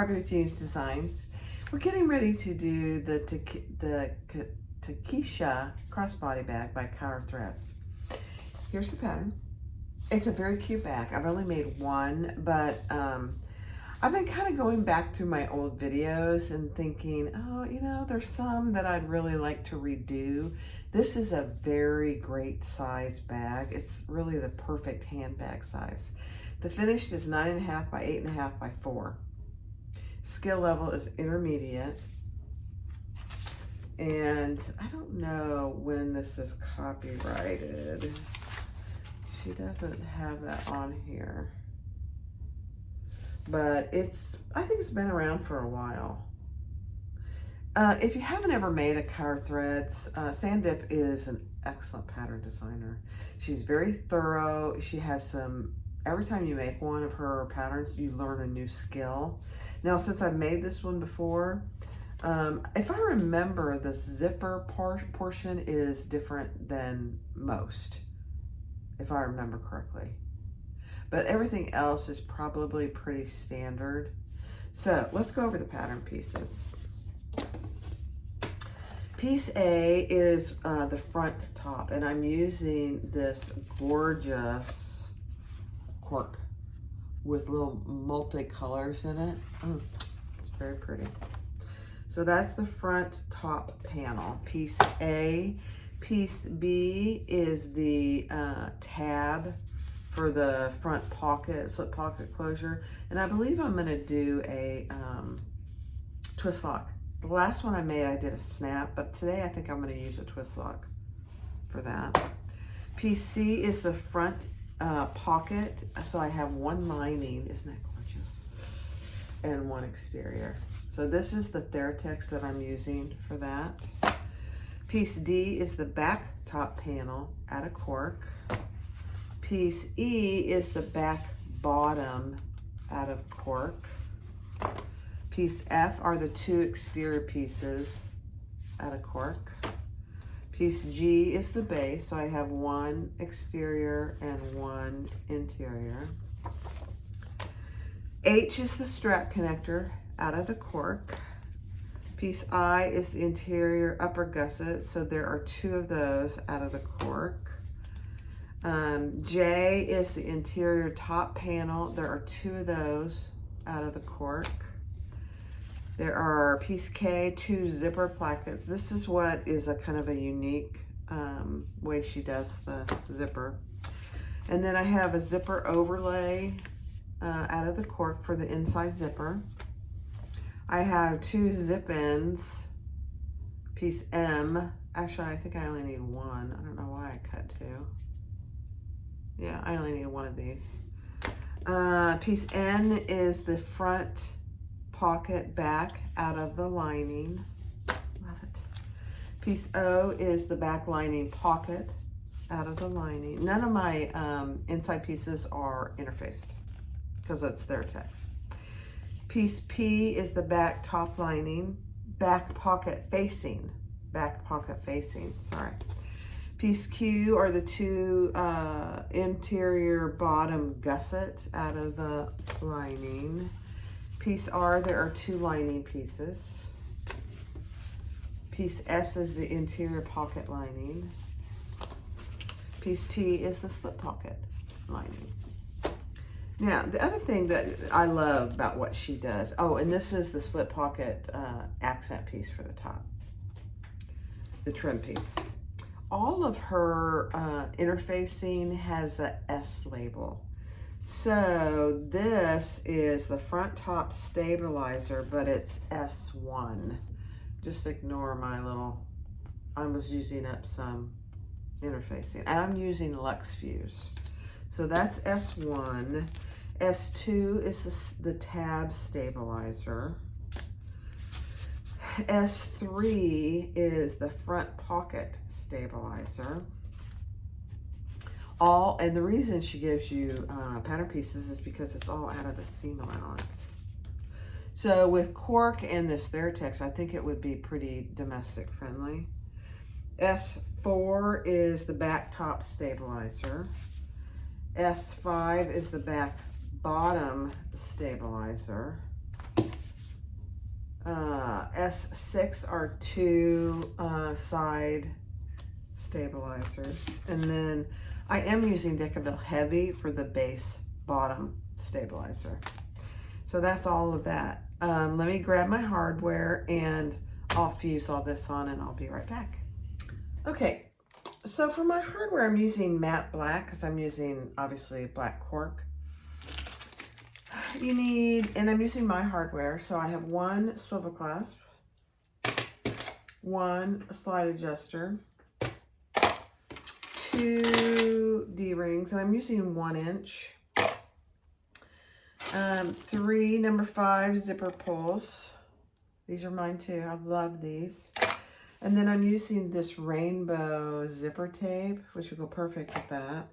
Crossbody with Jeannie's Designs. We're getting ready to do the Takisha Crossbody bag by Kaur threads. Here's the pattern. It's a very cute bag. I've only made one, but I've been kind of going back through my old videos and thinking, oh, you know, there's some that I'd really like to redo. This is a very great size bag. It's really the perfect handbag size. The finished is 9.5 by 8.5 by 4. Skill level is intermediate. And I don't know when this is copyrighted. She doesn't have that on here. But I think it's been around for a while. If you haven't ever made a Kaur threads, Sandip is an excellent pattern designer. She's very thorough. She has every time you make one of her patterns, you learn a new skill. Now, since I've made this one before, if I remember, the zipper portion is different than most, if I remember correctly. But everything else is probably pretty standard. So let's go over the pattern pieces. Piece A is the front top, and I'm using this gorgeous cork with little multicolors in it. It's very pretty. So that's the front top panel, piece A. Piece B is the tab for the front pocket, slip pocket closure. And I believe I'm gonna do a twist lock. The last one I made, I did a snap, but today I think I'm gonna use a twist lock for that. Piece C is the front pocket. So I have one lining, isn't that gorgeous? And one exterior. So this is the Theratex that I'm using for that. Piece D is the back top panel out of cork. Piece E is the back bottom out of cork. Piece F are the two exterior pieces out of cork. Piece G is the base, so I have one exterior and one interior. H is the strap connector out of the cork. Piece I is the interior upper gusset, so there are two of those out of the cork. J is the interior top panel. There are two of those out of the cork. There are piece K, two zipper plackets. This is what is a kind of a unique way she does the zipper. And then I have a zipper overlay out of the cork for the inside zipper. I have two zip ends, piece M. Actually, I think I only need one. I don't know why I cut two. Yeah, I only need one of these. Piece N is the front pocket back out of the lining. Love it. Piece O is the back lining pocket out of the lining. None of my inside pieces are interfaced because that's their text. Piece P is the back top lining, back pocket facing, sorry. Piece Q are the two interior bottom gussets out of the lining. Piece R, there are two lining pieces. Piece S is the interior pocket lining. Piece T is the slip pocket lining. Now, the other thing that I love about what she does, oh, and this is the slip pocket accent piece for the top, the trim piece. All of her interfacing has a S label. So this is the front top stabilizer, but it's S1. Just ignore my little, I was using up some interfacing. And I'm using Lux Fuse. So that's S1. S2 is the tab stabilizer. S3 is the front pocket stabilizer. And the reason she gives you pattern pieces is because it's all out of the seam allowance. So with cork and this Theratex, I think it would be pretty domestic friendly. S4 is the back top stabilizer. S5 is the back bottom stabilizer. S6 are 2 side stabilizers. And then I am using Decaville Heavy for the base bottom stabilizer. So that's all of that. Let me grab my hardware and I'll fuse all this on and I'll be right back. Okay, so for my hardware, I'm using matte black because I'm using obviously black cork. You need, and I'm using my hardware, so I have 1 swivel clasp, 1 slide adjuster, 2 D-rings, and I'm using 1 inch, 3 number 5 zipper pulls. These are mine too. I love these. And then I'm using this rainbow zipper tape, which will go perfect with that.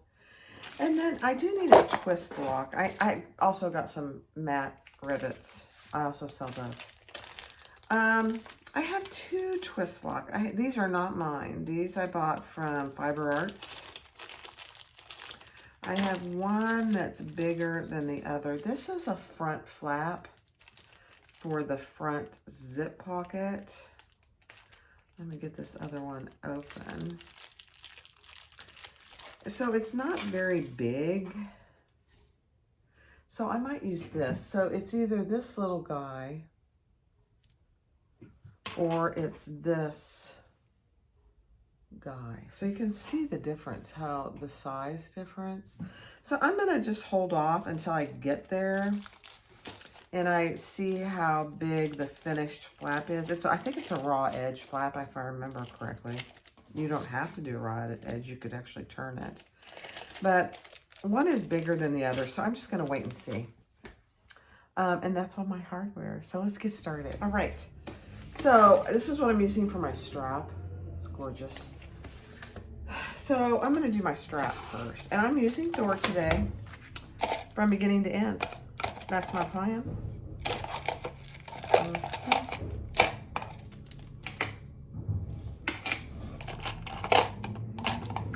And then I do need a twist lock. I also got some matte rivets. I also sell those. I have 2 twist lock. These are not mine. These I bought from Fiber Arts. I have one that's bigger than the other. This is a front flap for the front zip pocket. Let me get this other one open. So it's not very big. So I might use this. So it's either this little guy or it's this guy. So you can see the difference, how the size difference. So I'm gonna just hold off until I get there and I see how big the finished flap is. I think it's a raw edge flap, if I remember correctly. You don't have to do a raw edge, you could actually turn it. But one is bigger than the other, so I'm just gonna wait and see. And that's all my hardware, so let's get started. All right, so this is what I'm using for my strap. It's gorgeous. So I'm gonna do my strap first. And I'm using Thor today from beginning to end. That's my plan.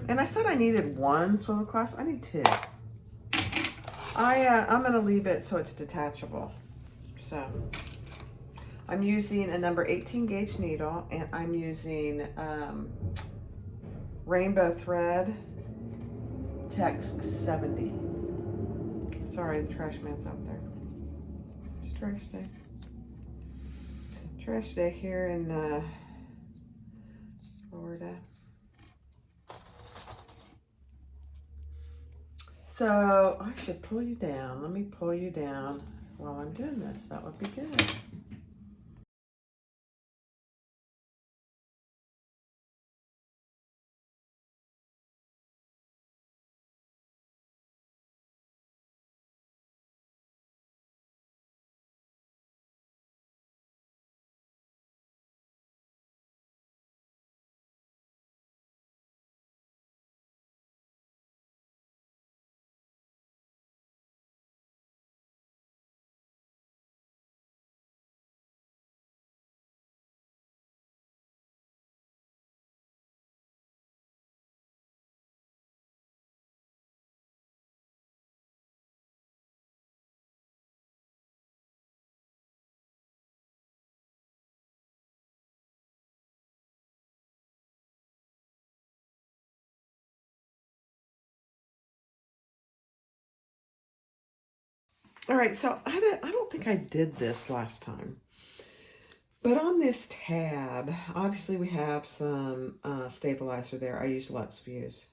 And I said I needed 1 swivel clasp. I need 2. I'm gonna leave it so it's detachable. So I'm using a number 18 gauge needle, and I'm using rainbow thread Tex 70. Sorry, the trash man's out there. It's trash day. Trash day here in Florida. So I should pull you down. Let me pull you down while I'm doing this. That would be good. All right, so I don't think I did this last time. But on this tab, obviously we have some stabilizer there. I use Lux Fuse.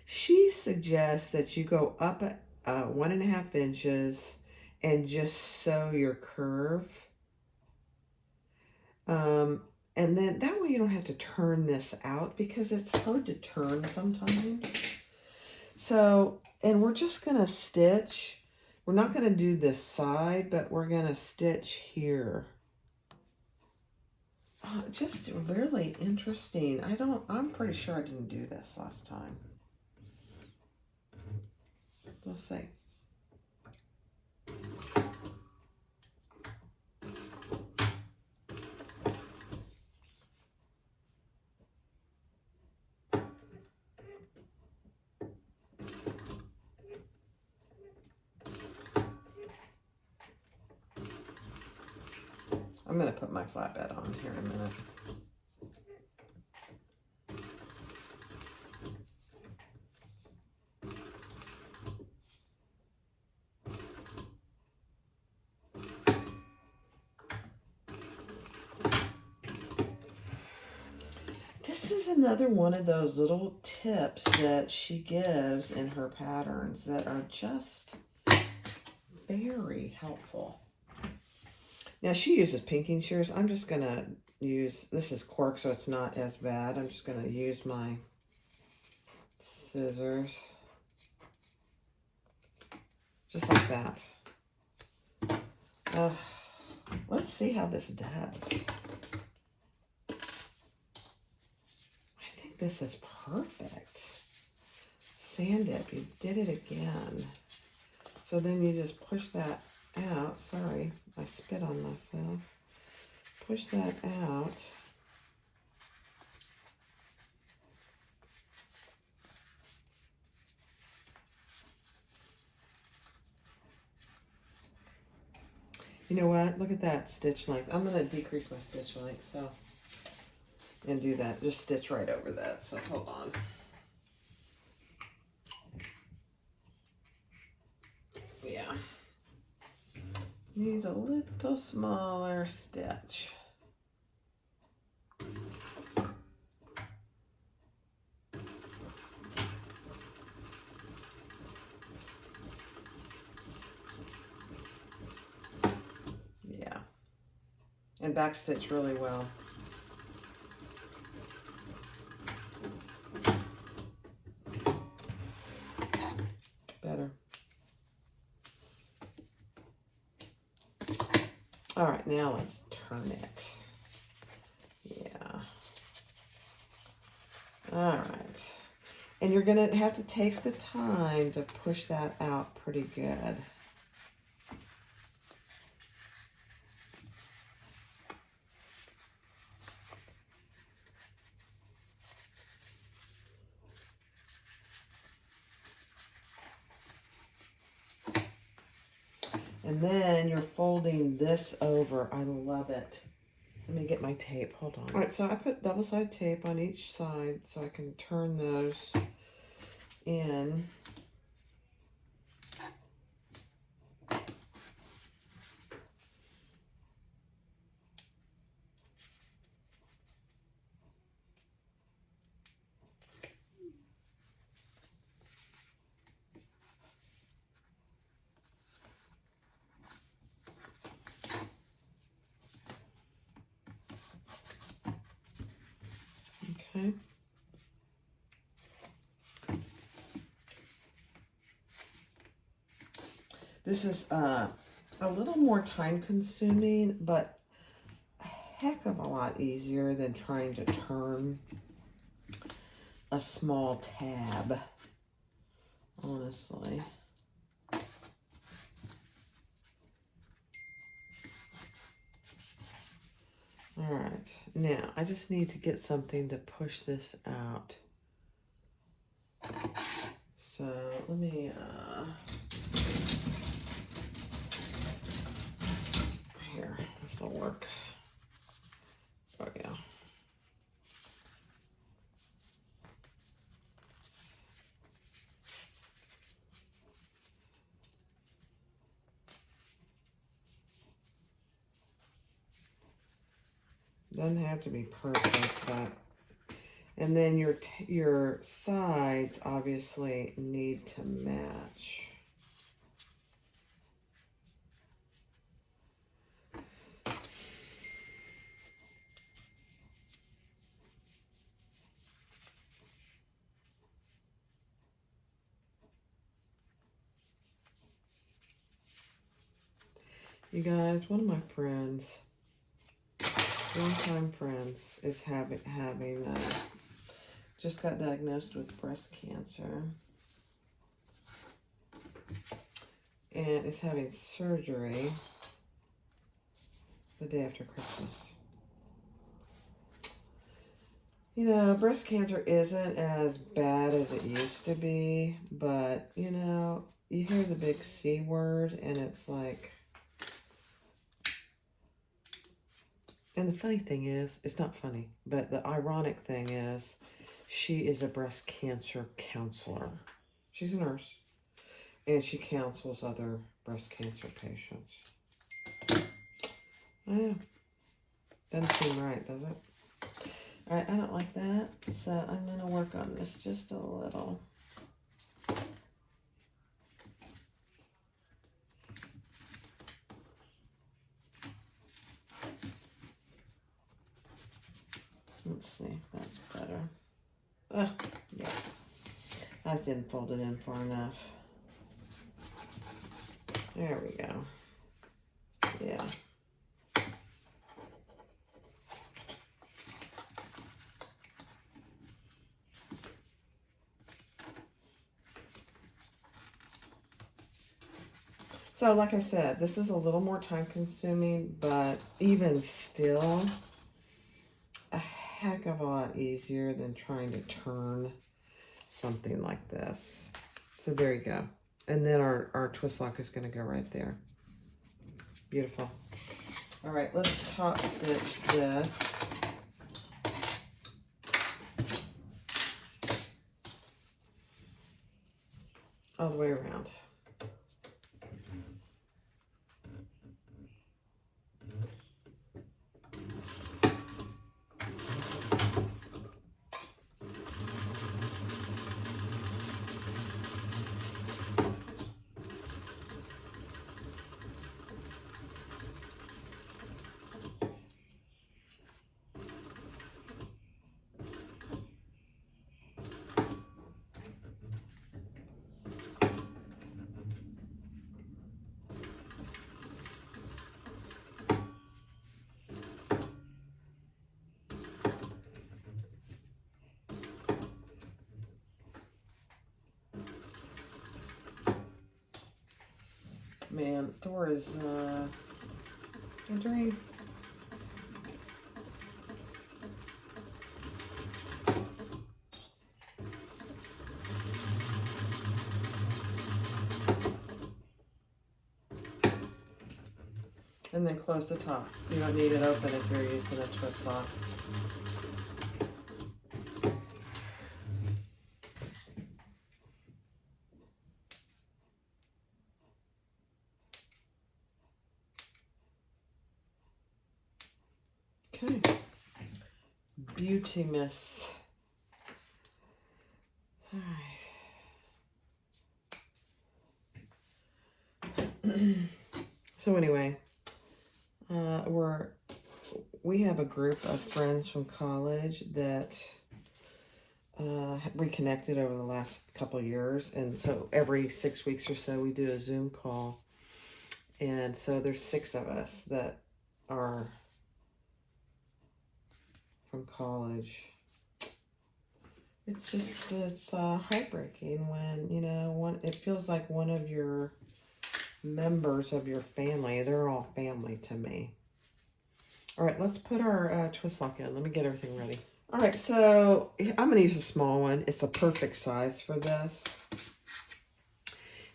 She suggests that you go up 1.5 inches and just sew your curve. And then that way you don't have to turn this out because it's hard to turn sometimes. So, and we're just gonna stitch. We're not gonna do this side, but we're gonna stitch here. Just really interesting. I'm pretty sure I didn't do this last time. Let's see. I'm going to put my flatbed on here in a minute. This is another one of those little tips that she gives in her patterns that are just very helpful. Now she uses pinking shears. I'm just going to use, this is cork, so it's not as bad. I'm just going to use my scissors. Just like that. Let's see how this does. I think this is perfect. Sand dip, you did it again. So then you just push that out. Sorry, I spit on myself. Push that out. You know what? Look at that stitch length. I'm going to decrease my stitch length, so, and do that. Just stitch right over that. So hold on. Yeah. Needs a little smaller stitch. Yeah. And back stitch really well. Better. All right, now let's turn it. Yeah. All right. And you're going to have to take the time to push that out pretty good. And then you're folding this over. I love it. Let me get my tape. Hold on. All right, so I put double-sided tape on each side so I can turn those in. Okay. This is a little more time consuming, but a heck of a lot easier than trying to turn a small tab, honestly. All right, now I just need to get something to push this out. So let me, here, this will work. Oh yeah. Doesn't have to be perfect, but, and then your sides obviously need to match. You guys, one of my friends, longtime friends, is having just got diagnosed with breast cancer and is having surgery the day after Christmas. You know, breast cancer isn't as bad as it used to be, but you know, you hear the big C word and it's like, And the funny thing is, it's not funny, but the ironic thing is, she is a breast cancer counselor. She's a nurse, and she counsels other breast cancer patients. I know. Doesn't seem right, does it? All right, I don't like that, so I'm going to work on this just a little. Let's see if that's better. Yeah. I just didn't fold it in far enough. There we go. Yeah. So like I said, this is a little more time consuming, but even still, a heck of a lot easier than trying to turn something like this. So there you go. And then our twist lock is going to go right there. Beautiful. All right, let's top stitch this. All the way around. Man, Thor is a dream. And then close the top. You don't need it open if you're using a twist lock. Okay. Beauty Miss. All right. So anyway, we have a group of friends from college that reconnected over the last couple of years, and so every 6 weeks or so we do a Zoom call, and so there's 6 of us that are from college. It's heartbreaking when, you know, it feels like one of your members of your family, they're all family to me. All right, let's put our twist lock in. Let me get everything ready. All right, so I'm going to use a small one. It's a perfect size for this.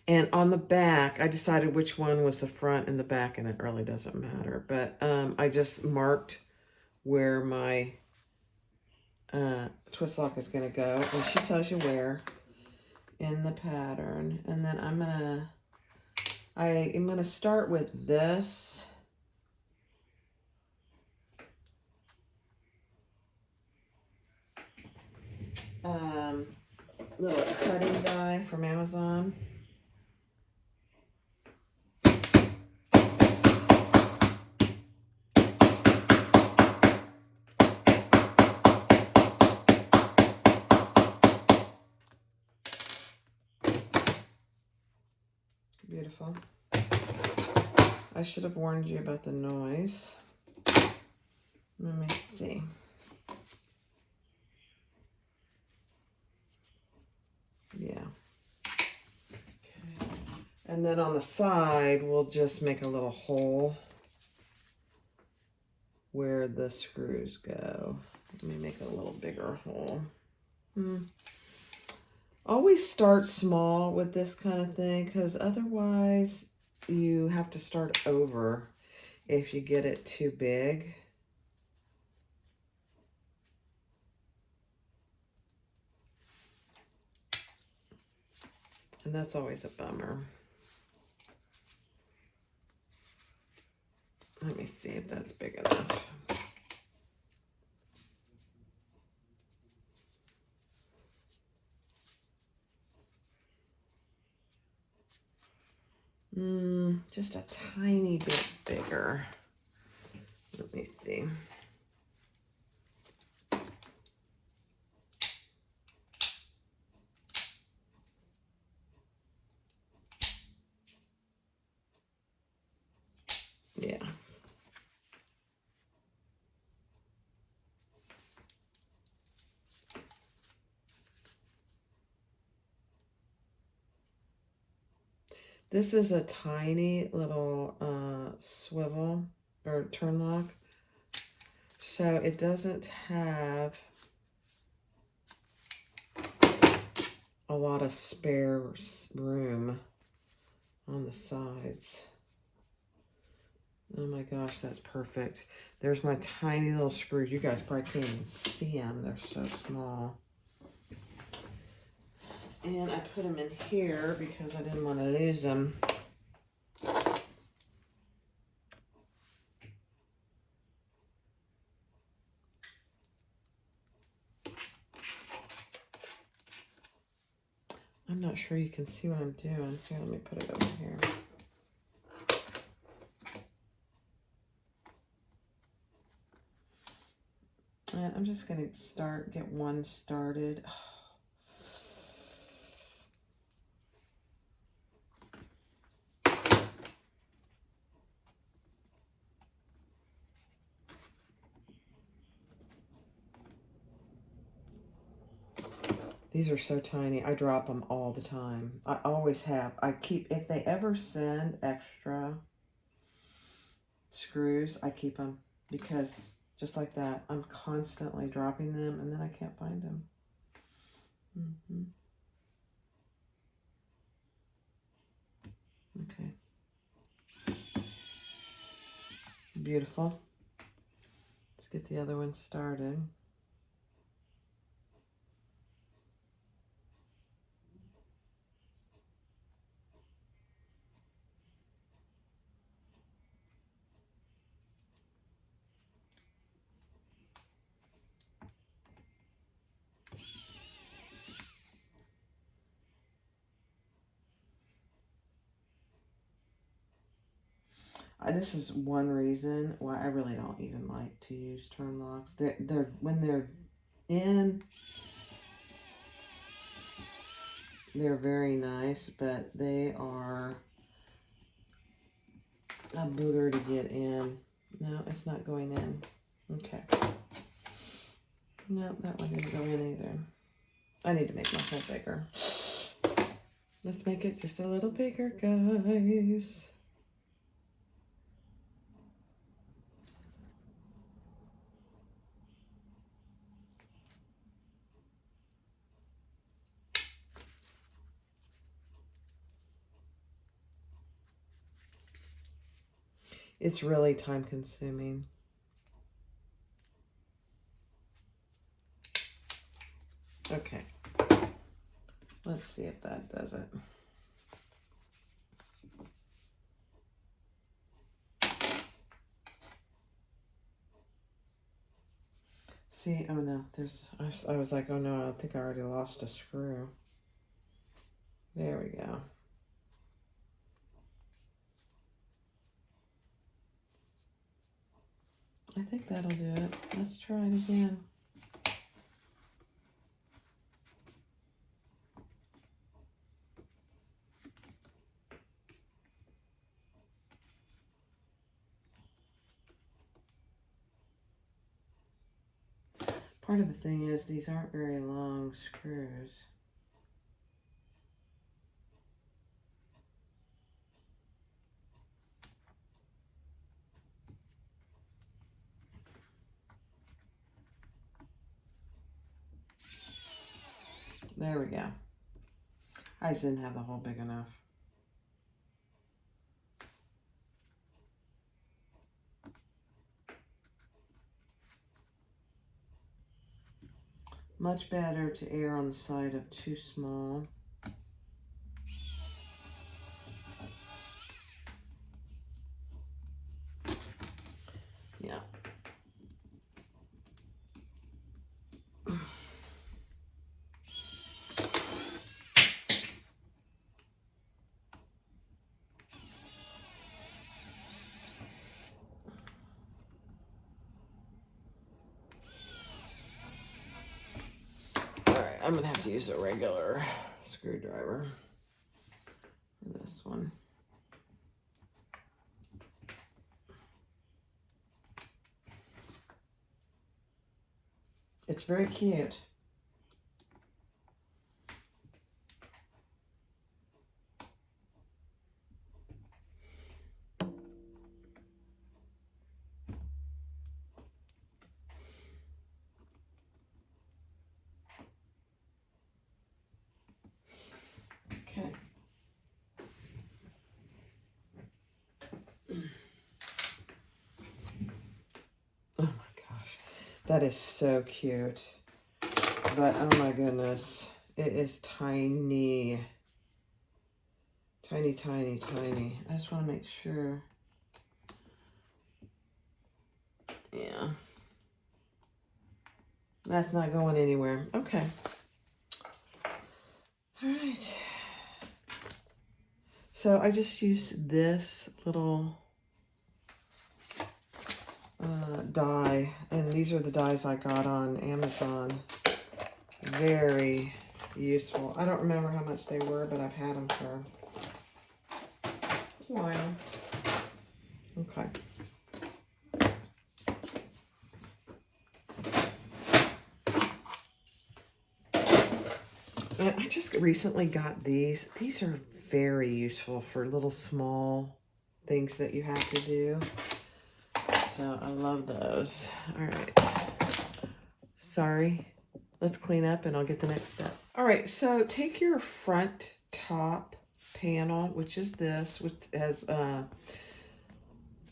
And on the back, I decided which one was the front and the back, and it really doesn't matter. But I just marked where my twist lock is going to go. And she tells you where in the pattern. And then I am going to start with this. Little cutting die from Amazon. Beautiful. I should have warned you about the noise. Let me see. Yeah. Okay. And then on the side, we'll just make a little hole where the screws go. Let me make a little bigger hole. Always start small with this kind of thing, because otherwise you have to start over if you get it too big. And that's always a bummer. Let me see if that's big enough. Just a tiny bit bigger. Let me see. Yeah. This is a tiny little swivel or turn lock. So it doesn't have a lot of spare room on the sides. Oh my gosh, that's perfect. There's my tiny little screws. You guys probably can't even see them. They're so small. And I put them in here because I didn't want to lose them. I'm not sure you can see what I'm doing. Here, let me put it over here. And I'm just going to get one started. These are so tiny. I drop them all the time. I always have. If they ever send extra screws, I keep them because just like that, I'm constantly dropping them and then I can't find them. Okay. Beautiful. Let's get the other one started. This is one reason why I really don't even like to use turn locks. When they're in, they're very nice, but they are a booger to get in. No, it's not going in. Okay. No, that one didn't go in either. I need to make my hole bigger. Let's make it just a little bigger, guys. It's really time consuming. Okay. Let's see if that does it. See, oh no, I was like, oh no, I think I already lost a screw. There we go. I think that'll do it. Let's try it again. Part of the thing is these aren't very long screws. There we go. I just didn't have the hole big enough. Much better to err on the side of too small. I'm gonna have to use a regular screwdriver for this one. It's very cute. Okay. Oh my gosh, that is so cute. But oh my goodness, it is tiny. Tiny, tiny, tiny. I just want to make sure. Yeah. That's not going anywhere. Okay. All right. So I just used this little die, and these are the dies I got on Amazon. Very useful. I don't remember how much they were, but I've had them for a while. Okay. And I just recently got these. These are very useful for little small things that you have to do. So I love those. All right. Sorry. Let's clean up and I'll get the next step. All right. So take your front top panel, which is this, which has,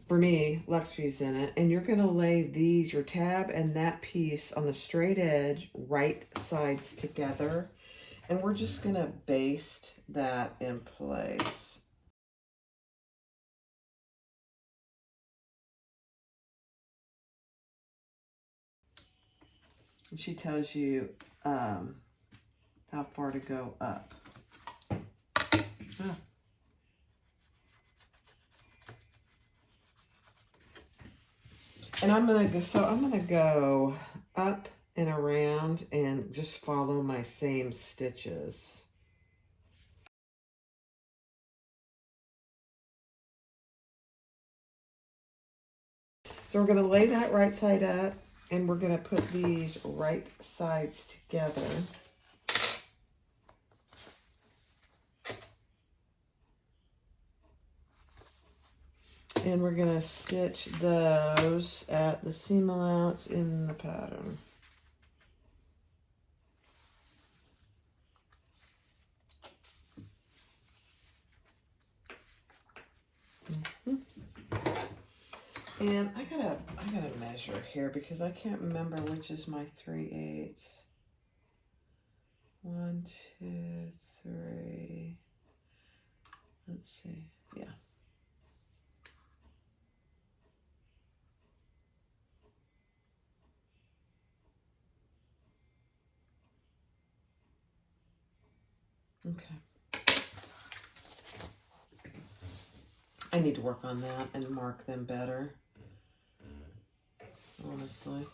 for me, Lux Fuse in it. And you're going to lay these, your tab and that piece on the straight edge, right sides together. And we're just going to baste that in place. And she tells you how far to go up. Ah. And I'm going to go up and around and just follow my same stitches. So we're going to lay that right side up, and we're going to put these right sides together. And we're going to stitch those at the seam allowance in the pattern. And I gotta measure here because I can't remember which is my 3/8. 1, 2, 3. Let's see. Yeah. Okay. I need to work on that and mark them better. Honestly.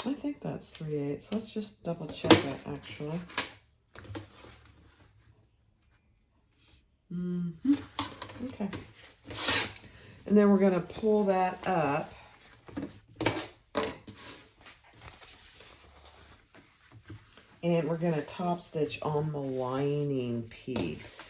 I think that's 3/8. Let's just double check it actually. Okay. And then we're going to pull that up. And we're going to top stitch on the lining piece.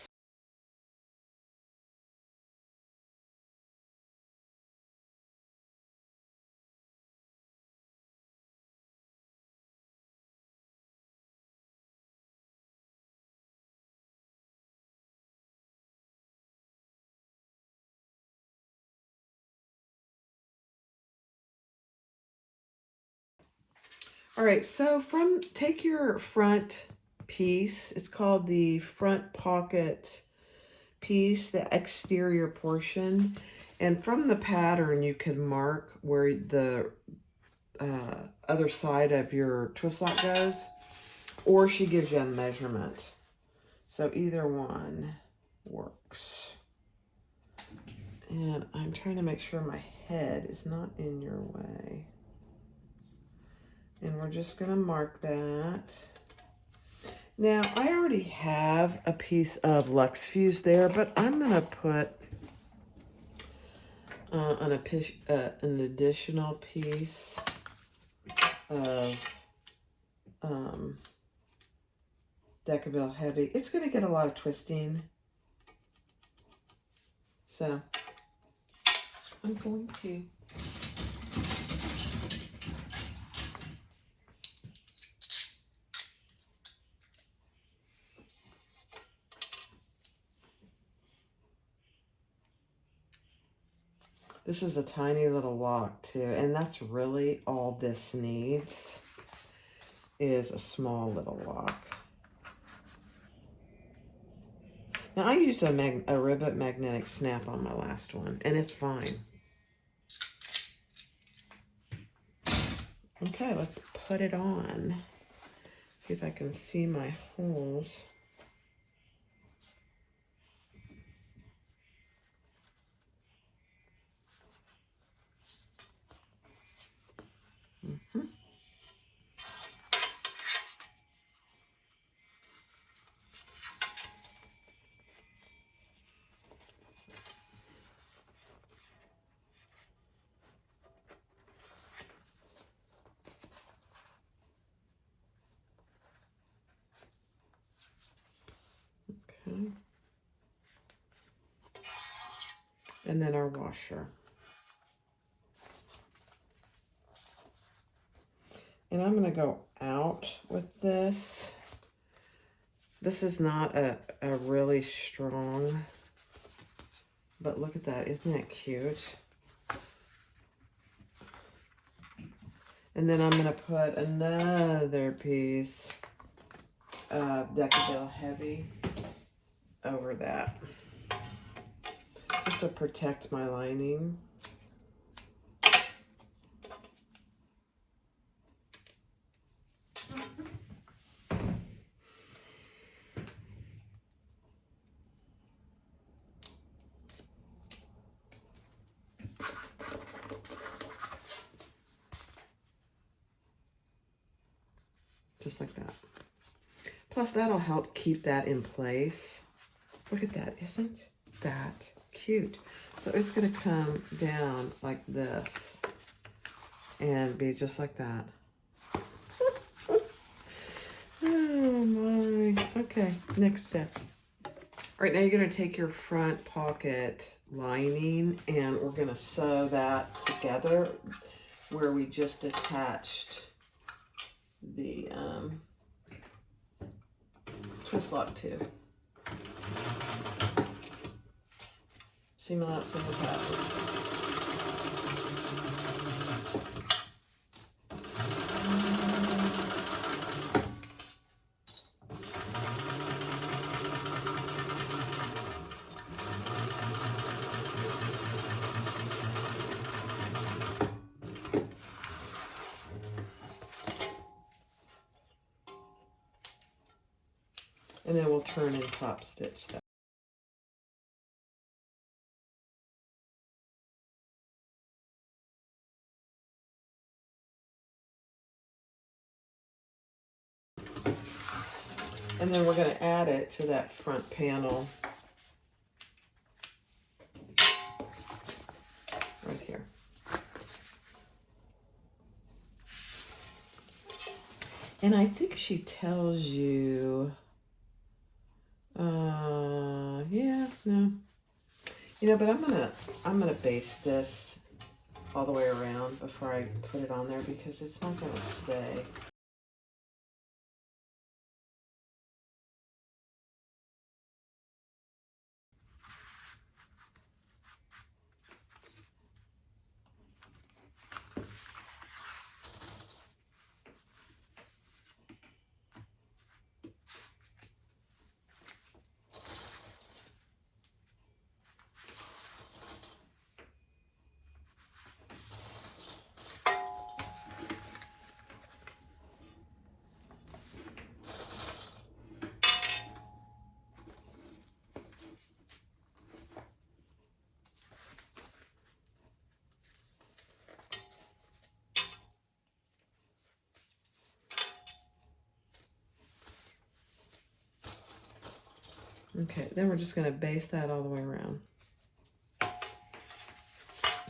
All right, so take your front piece. It's called the front pocket piece, the exterior portion. And from the pattern, you can mark where the other side of your twist lock goes, or she gives you a measurement. So either one works. And I'm trying to make sure my head is not in your way. And we're just going to mark that. Now, I already have a piece of Lux Fuse there, but I'm going to put an additional piece of Decaville Heavy. It's going to get a lot of twisting. So, I'm going to... This is a tiny little lock too, and that's really all this needs is a small little lock. Now I used a rivet magnetic snap on my last one, and it's fine. Okay, let's put it on. See if I can see my holes. Okay. And then our washer. And I'm going to go out with this. This is not a really strong, but look at that. Isn't that cute? And then I'm going to put another piece of Decaville Heavy over that, just to protect my lining. Just like that. Plus, that'll help keep that in place. Look at that. Isn't that cute? So it's going to come down like this and be just like that. Oh, my. Okay, next step. All right, now you're going to take your front pocket lining and we're going to sew that together where we just attached the twist lock to. Seam out, seam attach. And then we'll turn and top stitch that. And then we're going to add it to that front panel right here. And I think she tells you, yeah, no. You know, but I'm gonna baste this all the way around before I put it on there because it's not gonna stay. Okay, then we're just going to base that all the way around.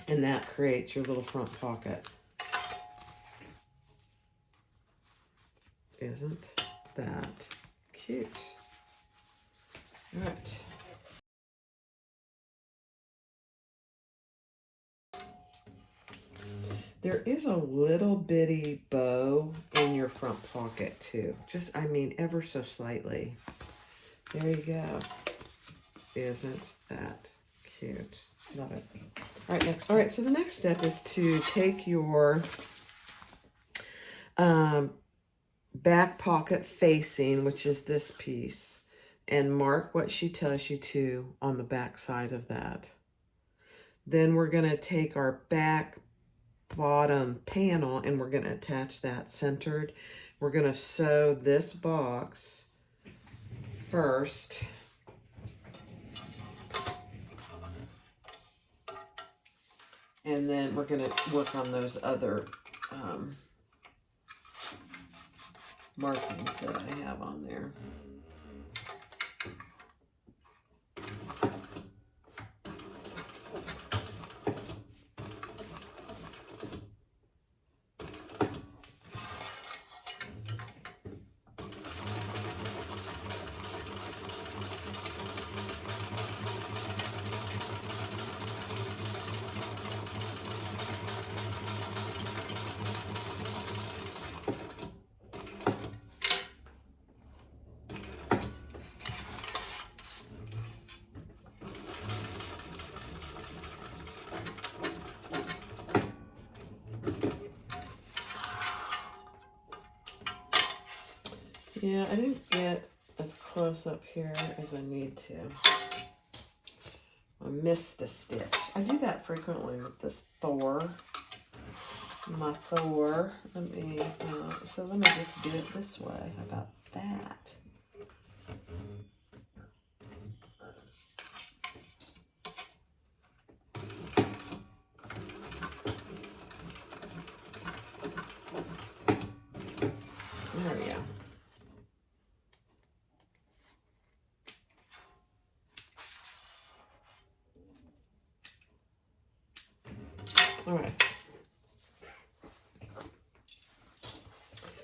And that creates your little front pocket. Isn't that cute? All right. There is a little bitty bow in your front pocket too. Just, I mean, ever so slightly. There you go. Isn't that cute? Love it. All right, next. All right, so the next step is to take your back pocket facing, which is this piece, and mark what she tells you to on the back side of that. Then we're going to take our back bottom panel and we're going to attach that centered. We're going to sew this box first. And then we're going to work on those other markings that I have on there. Yeah, I didn't get as close up here as I need to. I missed a stitch. I do that frequently with this Thor. My Thor. So let me just do it this way. How about that? There we go. All right.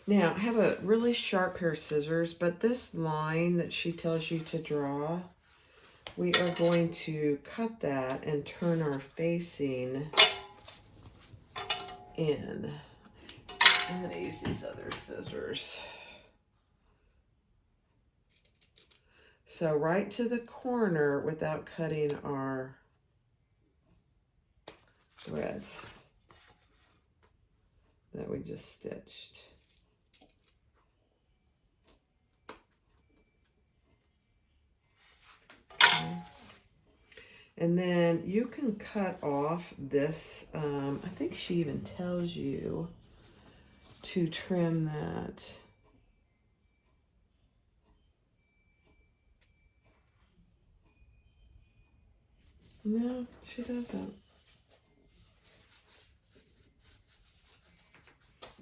Now, I have a really sharp pair of scissors, but this line that she tells you to draw, we are going to cut that and turn our facing in. I'm going to use these other scissors. So right to the corner without cutting our threads that we just stitched. Okay. And then you can cut off this, I think she even tells you to trim that. No, she doesn't.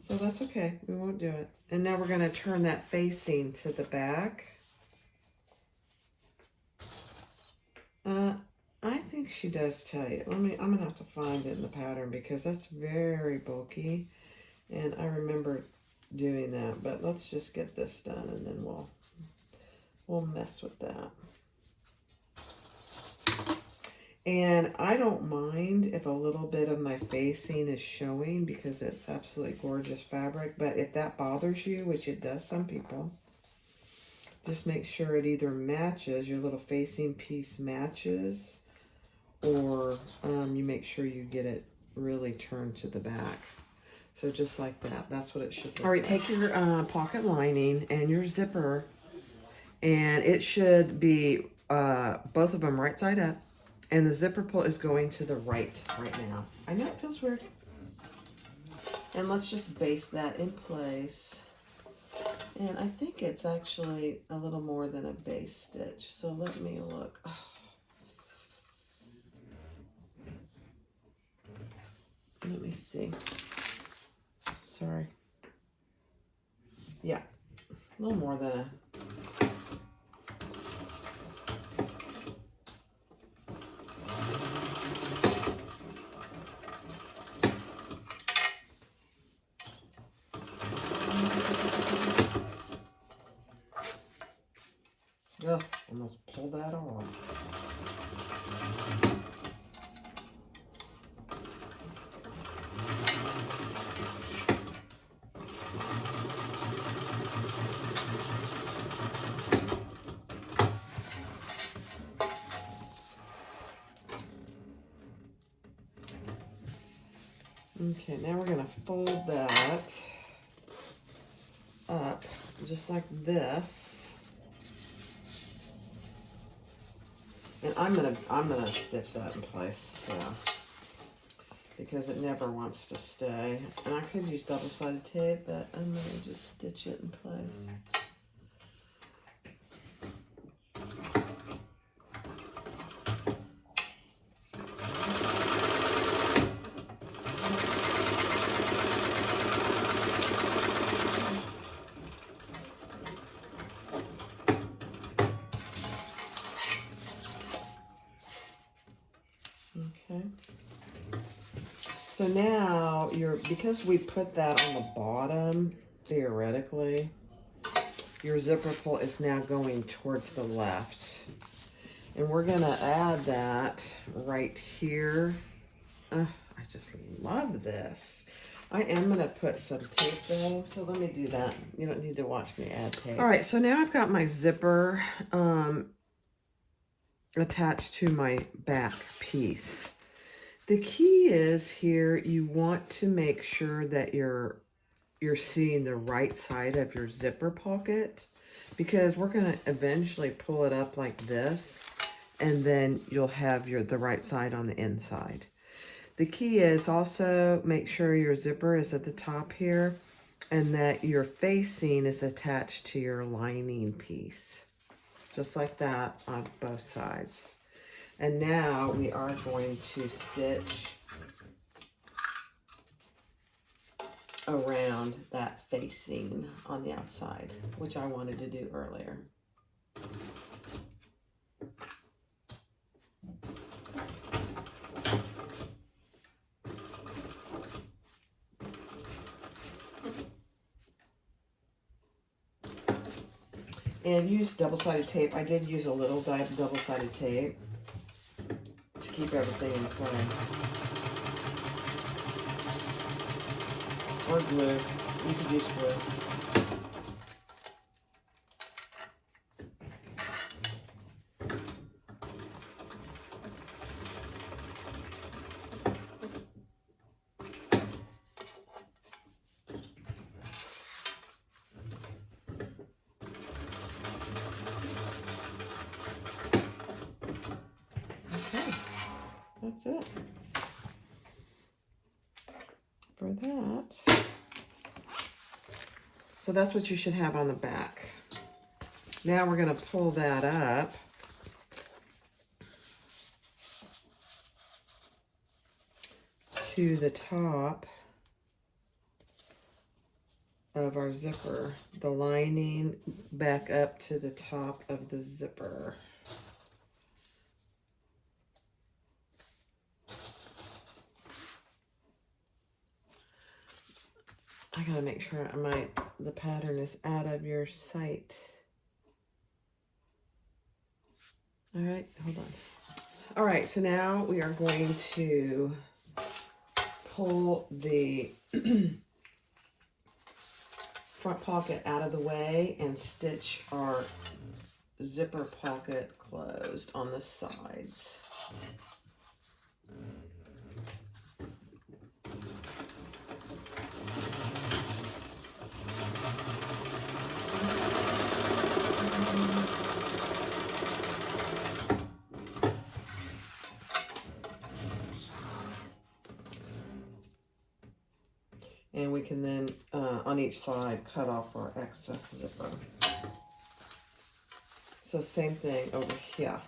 So that's okay, we won't do it. And now we're gonna turn that facing to the back. I think she does tell you. I'm gonna have to find it in the pattern because that's very bulky. And I remember doing that, but let's just get this done and then we'll mess with that. And I don't mind if a little bit of my facing is showing because it's absolutely gorgeous fabric. But if that bothers you, which it does some people, just make sure it either matches, your little facing piece matches, or you make sure you get it really turned to the back. So just like that, that's what it should look. All right, take your pocket lining and your zipper, and it should be both of them right side up. And the zipper pull is going to the right now. I know it feels weird. And let's just base that in place. And I think it's actually a little more than a base stitch. So let me look. Oh. Let me see. Sorry. Yeah, a little more than let's pull that off. Okay, now we're gonna fold that up just like this. And I'm gonna stitch that in place too, because it never wants to stay. And I could use double-sided tape, but I'm gonna just stitch it in place. Okay. So now because we put that on the bottom, theoretically, your zipper pull is now going towards the left. And we're gonna add that right here. I just love this. I am gonna put some tape though, so let me do that. You don't need to watch me add tape. All right, so now I've got my zipper attached to my back piece. The key is here, you want to make sure that you're seeing the right side of your zipper pocket, because we're going to eventually pull it up like this, and then you'll have the right side on the inside. The key is also make sure your zipper is at the top here, and that your facing is attached to your lining piece, just like that on both sides. And now we are going to stitch around that facing on the outside, which I wanted to do earlier. And use double-sided tape. I did use a little double-sided tape to keep everything in place. Or glue. You could use glue. That's it for that. So that's what you should have on the back. Now we're going to pull that up to the top of our zipper, the lining back up to the top of the zipper. I gotta make sure the pattern is out of your sight. All right, hold on. All right, so now we are going to pull the front pocket out of the way and stitch our zipper pocket closed on the sides. And we can then, on each side, cut off our excess zipper. So same thing over here.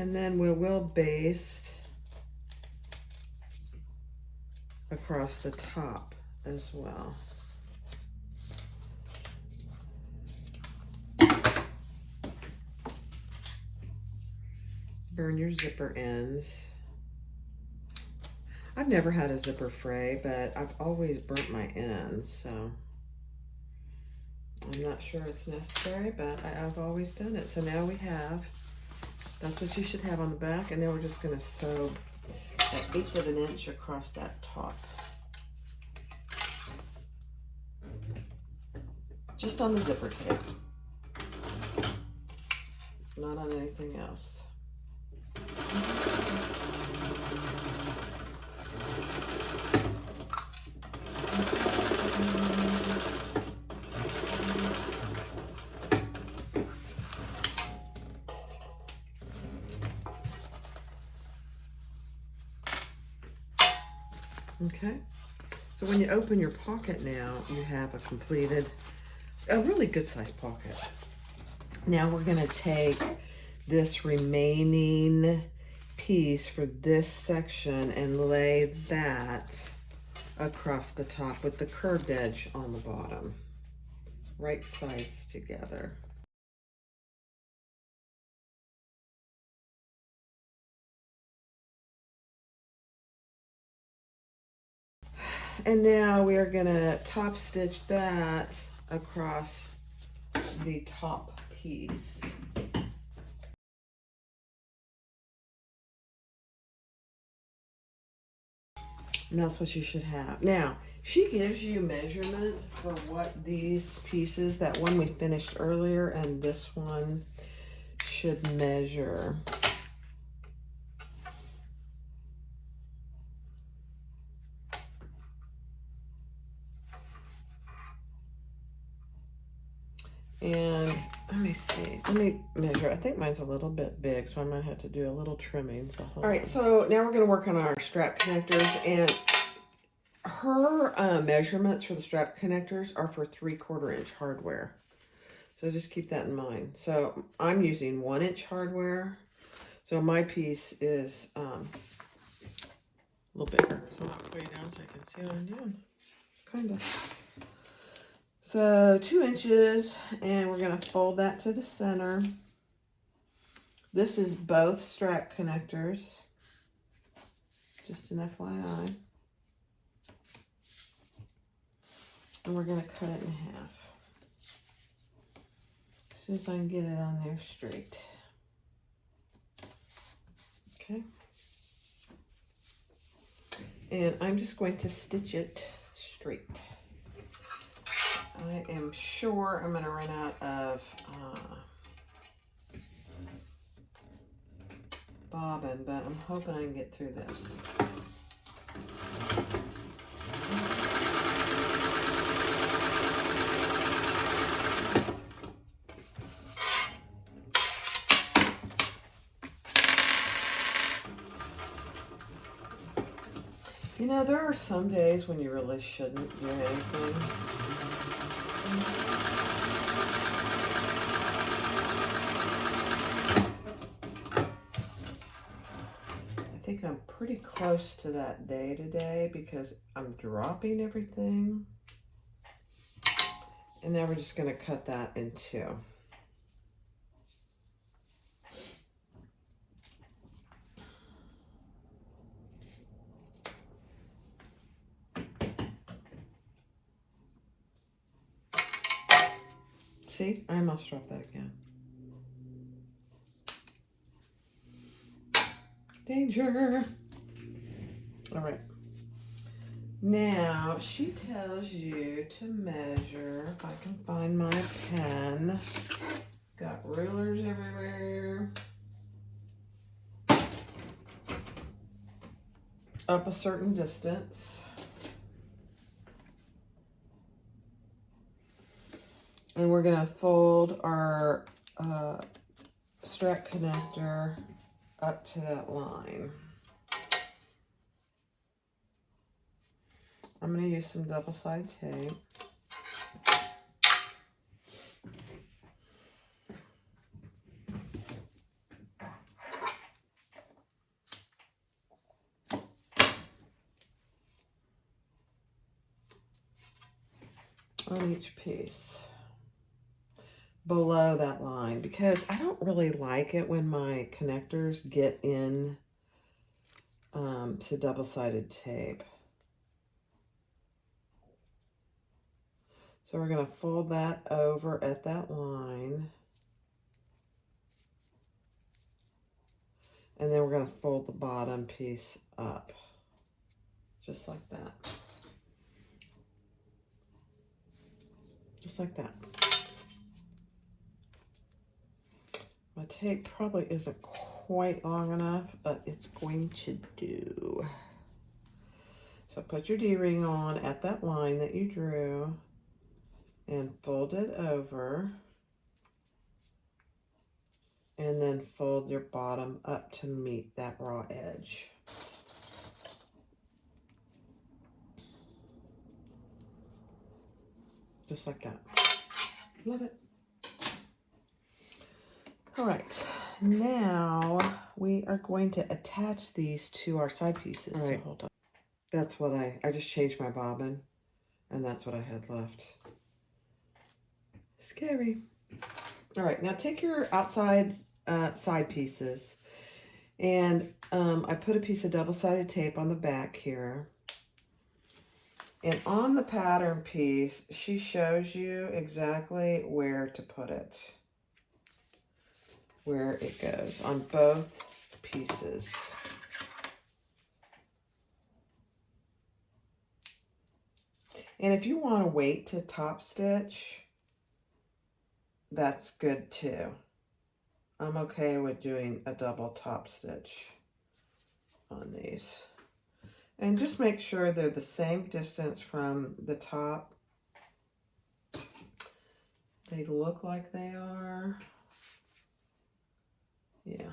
And then we will baste across the top as well. Burn your zipper ends. I've never had a zipper fray, but I've always burnt my ends, so I'm not sure it's necessary, but I've always done it. So now we have, that's what you should have on the back, and then we're just gonna sew an 1/8 of an inch across that top. Just on the zipper tape, not on anything else. Okay, so when you open your pocket now, you have a really good sized pocket. Now we're gonna take this remaining piece for this section and lay that across the top with the curved edge on the bottom. Right sides together. And now we are gonna top stitch that across the top piece. And that's what you should have. Now, she gives you measurement for what these pieces, that one we finished earlier and this one, should measure. And let me see, let me measure. I think mine's a little bit big, so I might have to do a little trimming. So all right, so now we're gonna work on our strap connectors, and her measurements for the strap connectors are for 3/4 inch hardware. So just keep that in mind. So I'm using 1 inch hardware. So my piece is a little bigger. So I'll put you down so you can see what I'm doing. Kind of. So 2 inches, and we're gonna fold that to the center. This is both strap connectors, just an FYI. And we're gonna cut it in half. As soon as I can get it on there straight. Okay. And I'm just going to stitch it straight. I am sure I'm gonna run out of bobbin, but I'm hoping I can get through this. You know, there are some days when you really shouldn't do anything. I think I'm pretty close to that day today because I'm dropping everything. And now we're just going to cut that in two. See, I almost dropped that again. Danger. All right. Now, she tells you to measure, if I can find my pen. Got rulers everywhere. Up a certain distance. And we're gonna fold our strap connector up to that line. I'm gonna use some double side tape. on each piece below that line, because I don't really like it when my connectors get in to double-sided tape. So we're going to fold that over at that line. And then we're going to fold the bottom piece up. Just like that. Just like that. My tape probably isn't quite long enough, but it's going to do. So put your D-ring on at that line that you drew and fold it over. And then fold your bottom up to meet that raw edge. Just like that. Love it. All right, now we are going to attach these to our side pieces. All right, so hold on. That's what I just changed my bobbin, and that's what I had left. Scary. All right, now take your outside side pieces, and I put a piece of double-sided tape on the back here. And on the pattern piece, she shows you exactly where to put it, where it goes on both pieces. And if you want to wait to top stitch, that's good too. I'm okay with doing a double top stitch on these. And just make sure they're the same distance from the top. They look like they are. Yeah,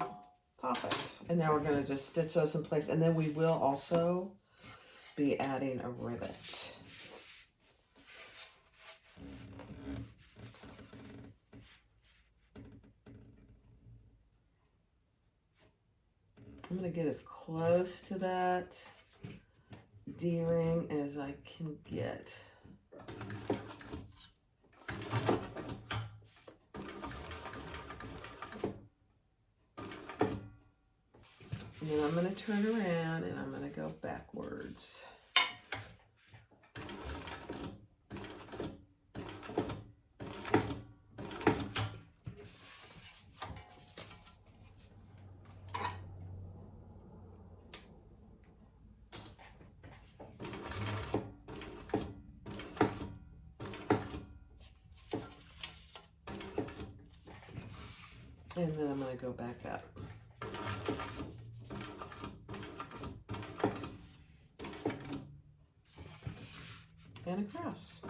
perfect. And now we're going to just stitch those in place. And then we will also be adding a rivet. I'm going to get as close to that D-ring as I can get. And then I'm going to turn around and I'm going to go backwards. And then I'm going to go back up. And across.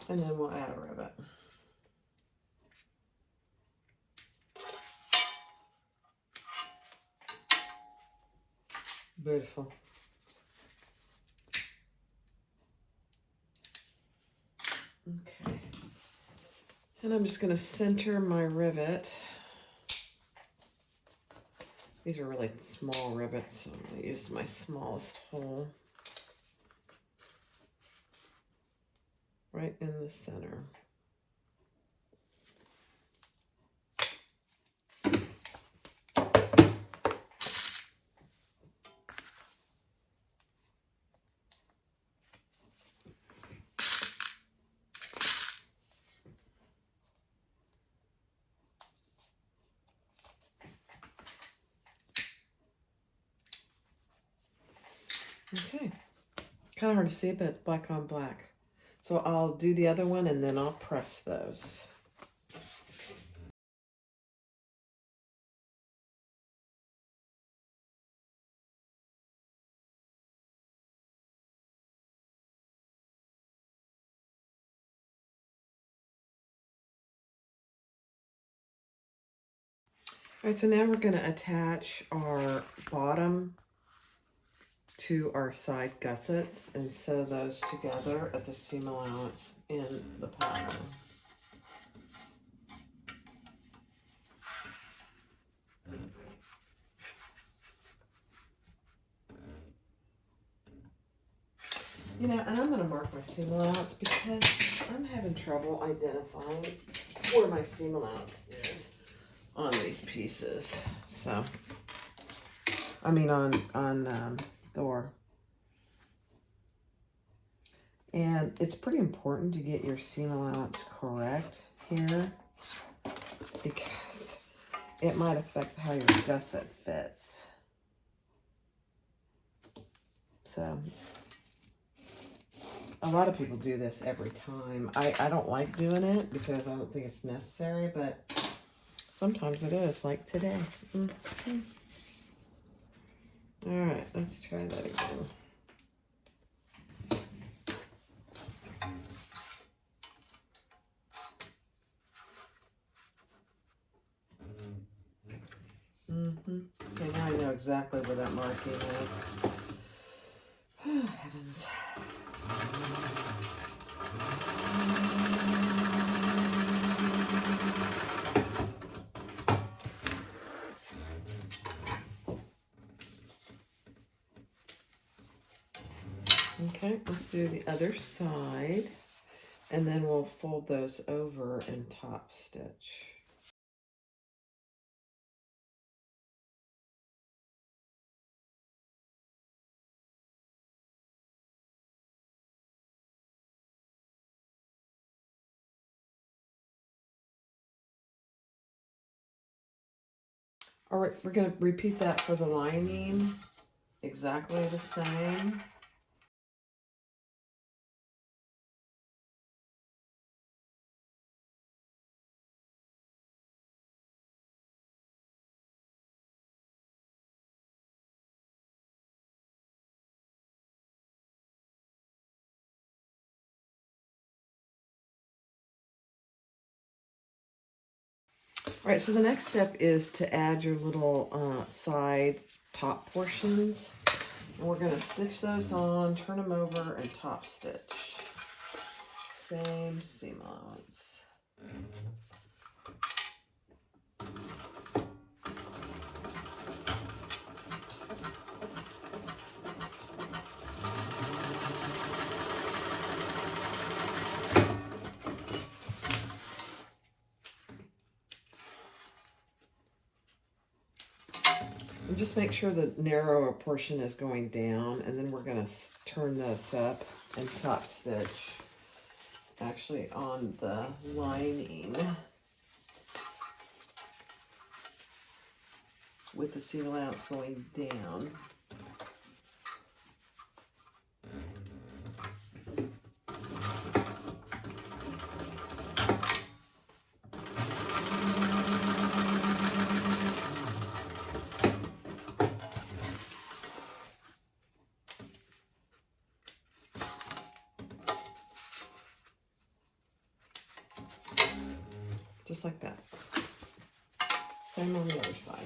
And then we'll add a rivet. Beautiful. Okay. And I'm just going to center my rivet. These are really small rivets, so I'm going to use my smallest hole. Right in the center. Okay. Kind of hard to see, but it's black on black. So I'll do the other one and then I'll press those. All right, so now we're going to attach our bottom to our side gussets and sew those together at the seam allowance in the pattern. You know, and I'm going to mark my seam allowance because I'm having trouble identifying where my seam allowance is on these pieces. So, I mean on Thor. And it's pretty important to get your seam allowance correct here because it might affect how your gusset fits. So, a lot of people do this every time. I don't like doing it because I don't think it's necessary, but sometimes it is, like today. All right, let's try that again. Okay, now I know exactly where that marking is. Oh, heavens. Okay, let's do the other side, and then we'll fold those over and top stitch. All right, we're going to repeat that for the lining, exactly the same. All right, so the next step is to add your little side top portions. And we're going to stitch those on, turn them over, and top stitch. Same seam allowance. And just make sure the narrower portion is going down, and then we're going to turn this up and top stitch actually on the lining with the seam allowance going down. Just like that. Same on the other side.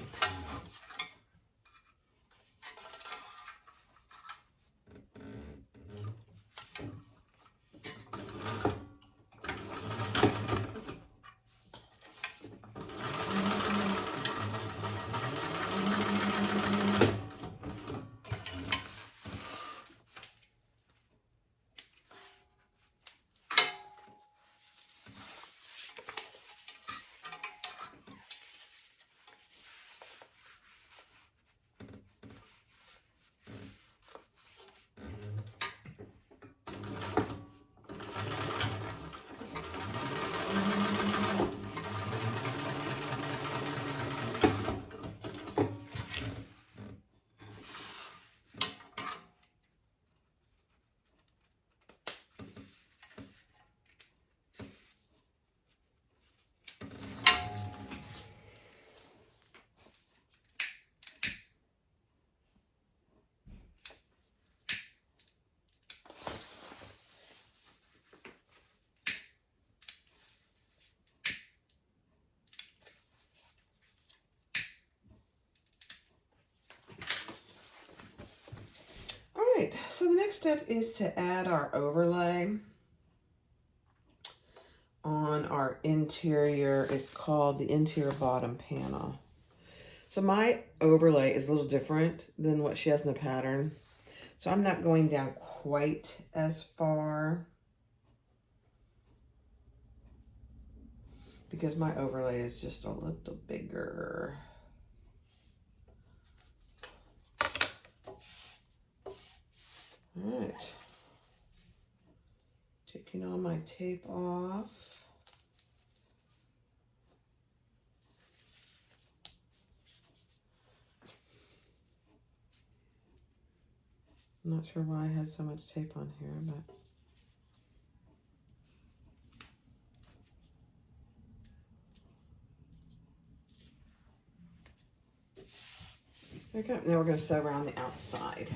Alright, so the next step is to add our overlay on our interior. It's called the interior bottom panel. So my overlay is a little different than what she has in the pattern. So I'm not going down quite as far because my overlay is just a little bigger. All right, taking all my tape off. I'm not sure why I had so much tape on here, but there we go. Now we're going to sew around the outside.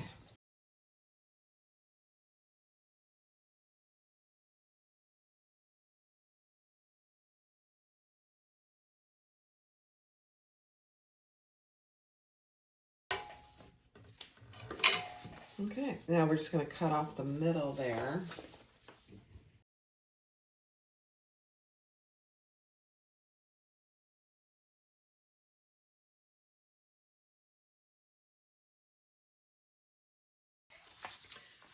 Okay, now we're just going to cut off the middle there.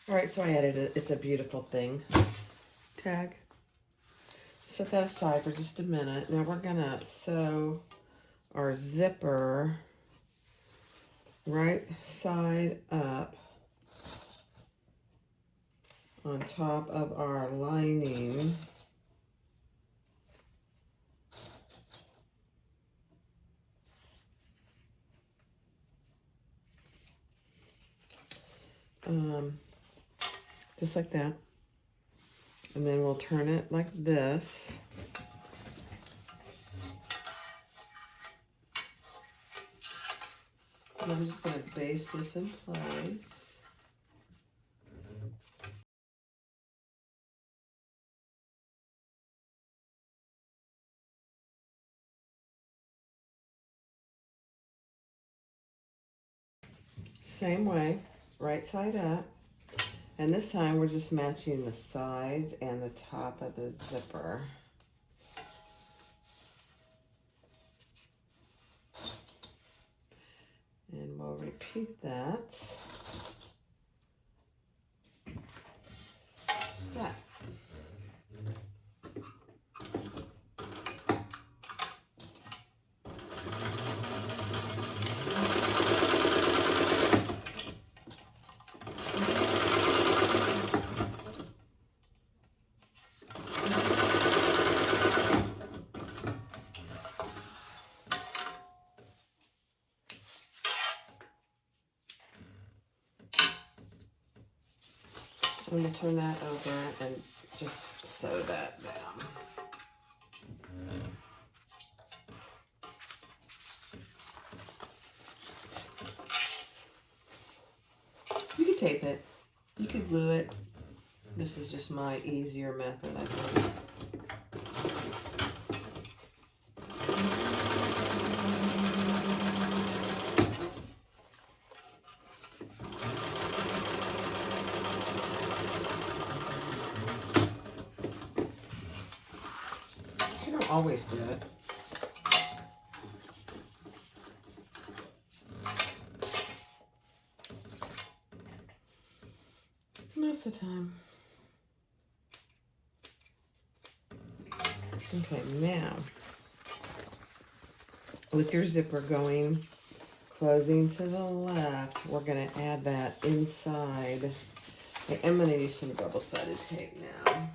All right, so I added it. It's a beautiful thing. Tag. Set that aside for just a minute. Now we're gonna sew our zipper right side up on top of our lining. Just like that. And then we'll turn it like this. And I'm just going to base this in place. Same way, right side up. And this time we're just matching the sides and the top of the zipper. And we'll repeat that. That. I'm going to turn that over and just sew that down. You can tape it. You could glue it. This is just my easier method, I think. You don't always do it. Most of the time. Okay, now, with your zipper going, closing to the left, we're going to add that inside. I'm going to use some double-sided tape now.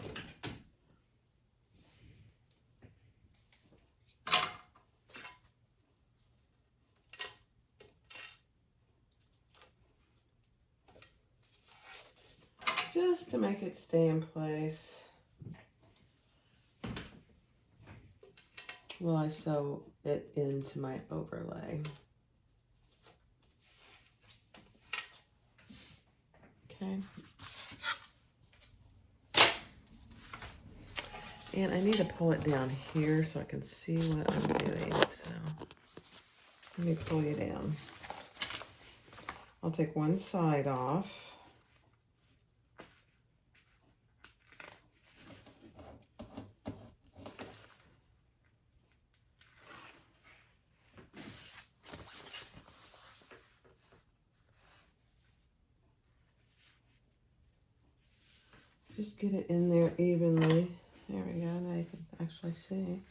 Just to make it stay in place while I sew it into my overlay. Okay. And I need to pull it down here so I can see what I'm doing. So let me pull you down. I'll take one side off. just get it in there evenly. There we go. Now you can actually see.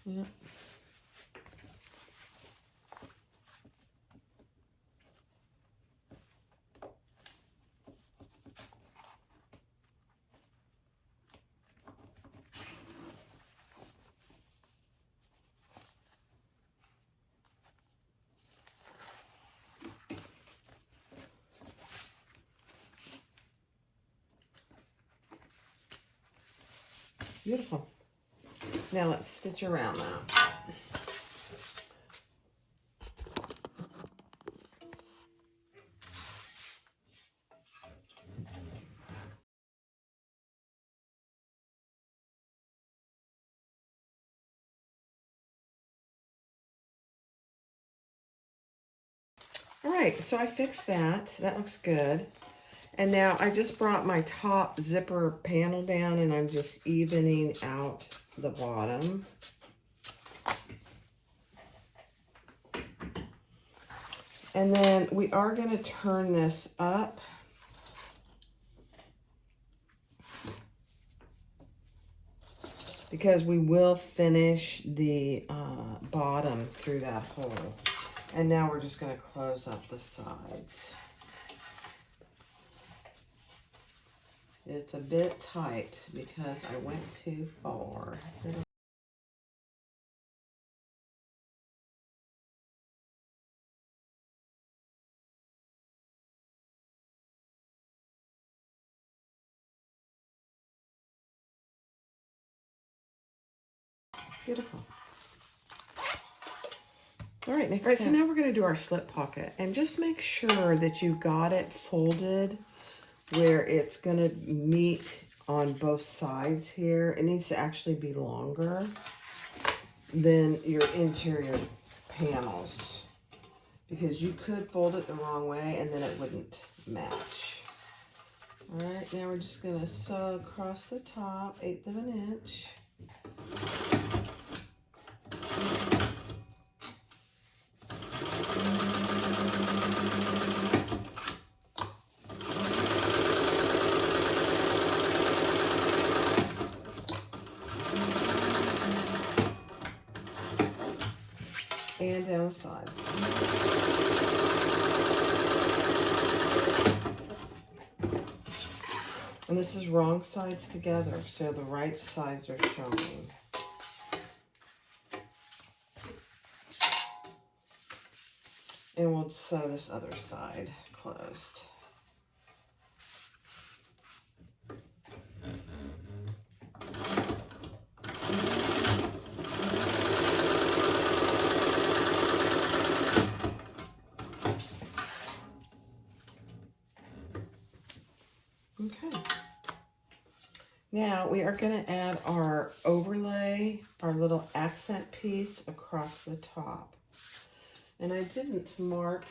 Yep. Beautiful. Now let's stitch around that. All right, so I fixed that. That looks good. And now I just brought my top zipper panel down and I'm just evening out the bottom. And then we are going to turn this up. Because we will finish the bottom through that hole. And now we're just going to close up the sides. It's a bit tight because I went too far. Beautiful. All right, next. All right, so now we're going to do our slip pocket. And just make sure that you've got it folded where it's going to meet on both sides here. It needs to actually be longer than your interior panels, because you could fold it the wrong way and then it wouldn't match. All right, now we're just going to sew across the top, 1/8 of an inch. And down the sides. And this is wrong sides together, so the right sides are showing. And we'll sew this other side closed. Okay. Now we are going to add our overlay, our little accent piece across the top. And I didn't mark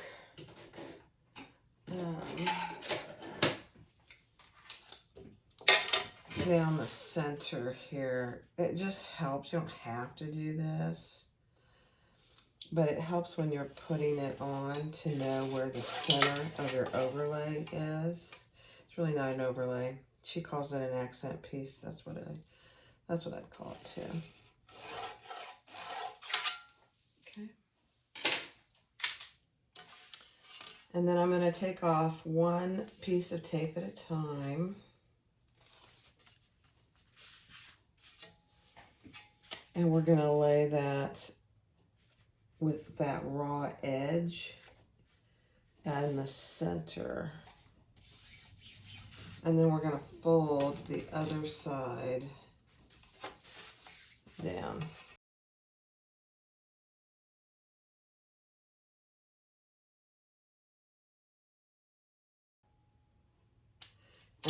down the center here. It just helps. You don't have to do this, but it helps when you're putting it on to know where the center of your overlay is. It's really not an overlay. She calls it an accent piece. That's what I'd call it too. Okay. And then I'm going to take off one piece of tape at a time. And we're going to lay that with that raw edge and the center. And then we're going to fold the other side down.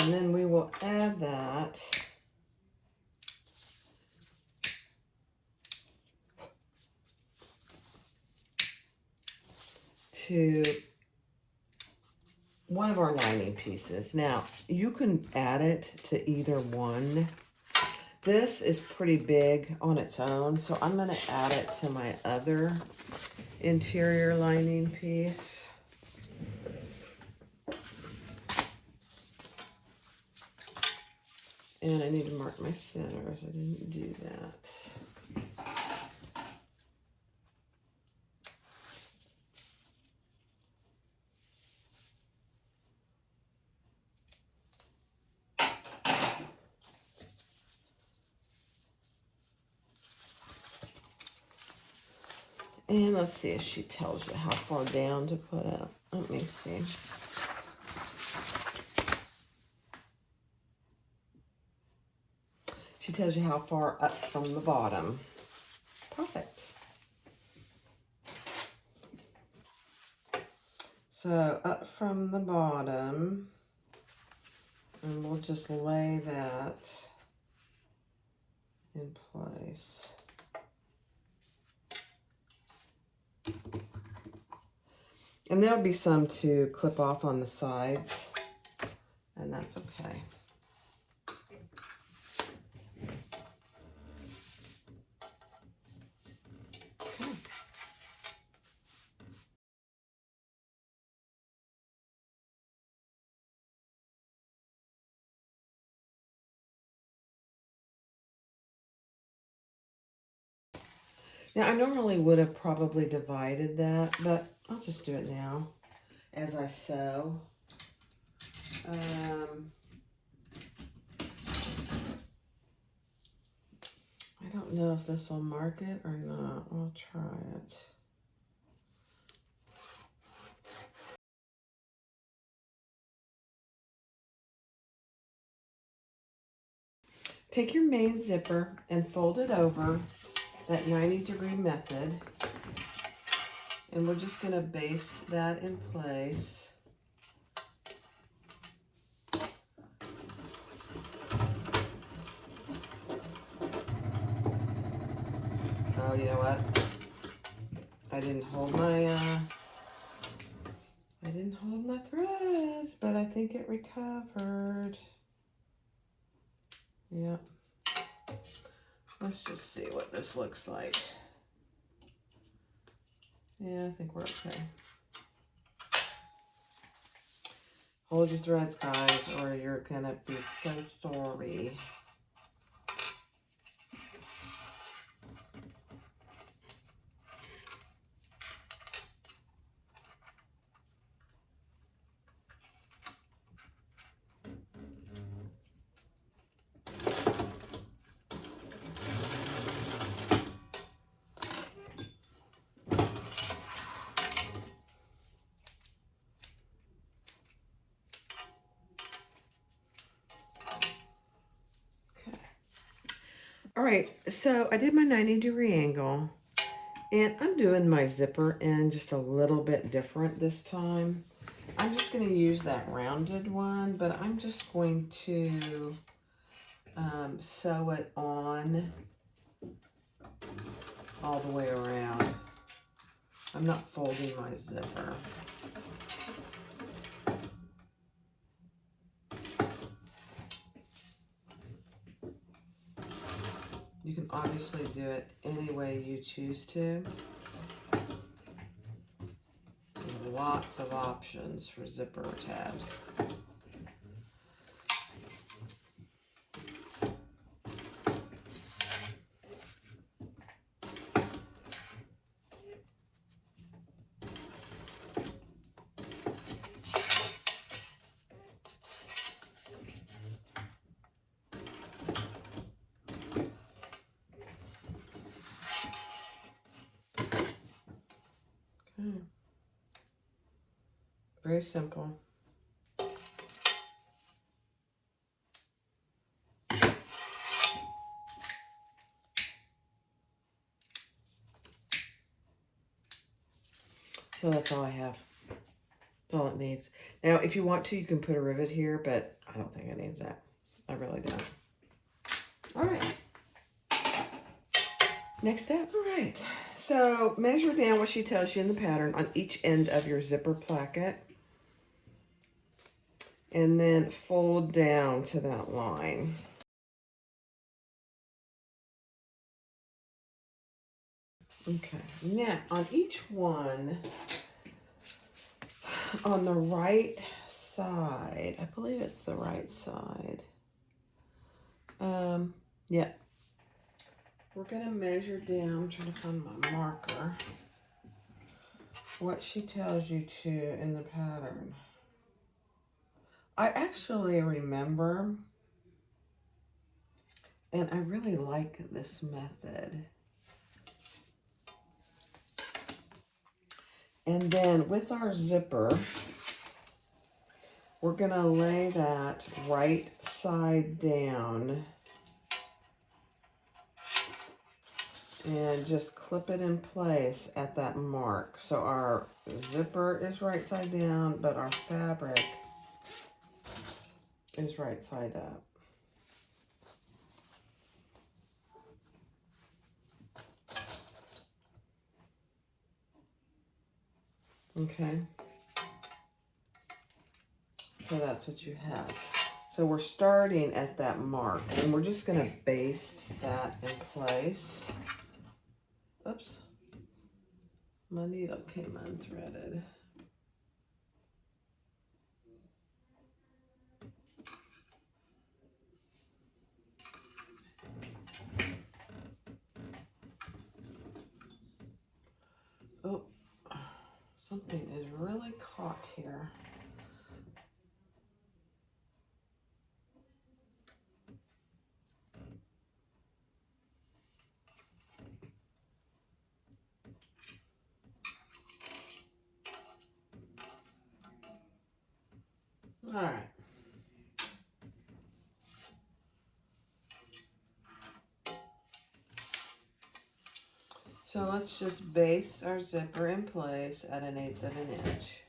And then we will add that to one of our lining pieces. Now, you can add it to either one. This is pretty big on its own, so I'm going to add it to my other interior lining piece. And I need to mark my centers. I didn't do that. And let's see if she tells you how far down to put it. Let me see. She tells you how far up from the bottom. Perfect. So up from the bottom, and we'll just lay that in place. And there'll be some to clip off on the sides, and that's okay. Now, I normally would have probably divided that, but I'll just do it now as I sew. I don't know if this will mark it or not. I'll try it. Take your main zipper and fold it over that 90-degree method. And we're just going to baste that in place. Oh, you know what? I didn't hold my threads, but I think it recovered. Yep. Let's just see what this looks like. Yeah, I think we're okay. Hold your threads, guys, or you're gonna be so sorry. All right, so I did my 90-degree angle, and I'm doing my zipper in just a little bit different this time. I'm just going to use that rounded one, but I'm just going to sew it on all the way around. I'm not folding my zipper. You can obviously do it any way you choose to. There's lots of options for zipper tabs. Okay. Very simple. So that's all I have. That's all it needs. Now, if you want to, you can put a rivet here, but I don't think it needs that. I really don't. All right. Next step. All right. So measure down what she tells you in the pattern on each end of your zipper placket. And then fold down to that line. Okay, now on each one, on the right side, I believe it's the right side. Yeah. We're gonna measure down, I'm trying to find my marker, what she tells you to in the pattern. I actually remember, and I really like this method. And then with our zipper, we're gonna lay that right side down and just clip it in place at that mark. So our zipper is right side down, but our fabric is right side up. Okay. So that's what you have. So we're starting at that mark, and we're just gonna baste that in place. Oops, my needle came unthreaded. Oh, something is really caught here. All right. So let's just baste our zipper in place at 1/8 of an inch.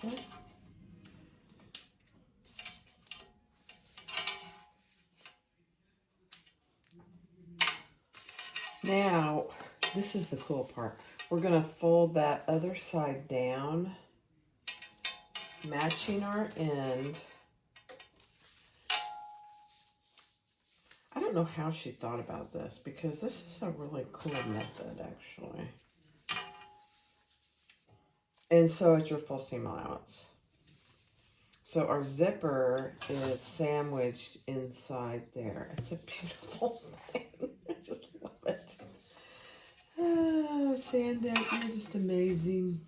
Okay. Now, this is the cool part. We're gonna fold that other side down, matching our end. I don't know how she thought about this, because this is a really cool method, actually. And so it's your full seam allowance. So our zipper is sandwiched inside there. It's a beautiful thing. I just love it. Ah, Sandeck, you're just amazing.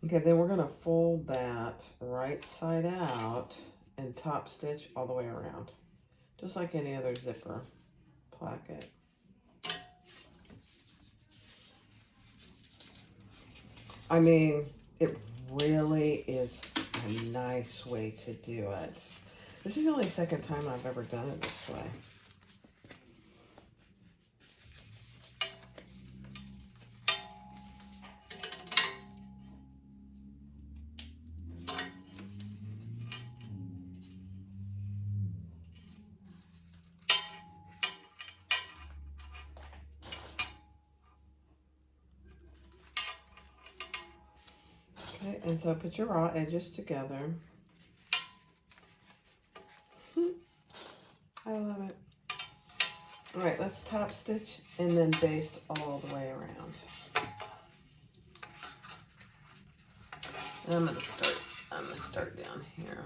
Okay, then we're gonna fold that right side out and top stitch all the way around, just like any other zipper placket. I mean, it really is a nice way to do it. This is the only second time I've ever done it this way. Okay, and so put your raw edges together. I love it. All right, let's top stitch and then baste all the way around. And I'm gonna start down here.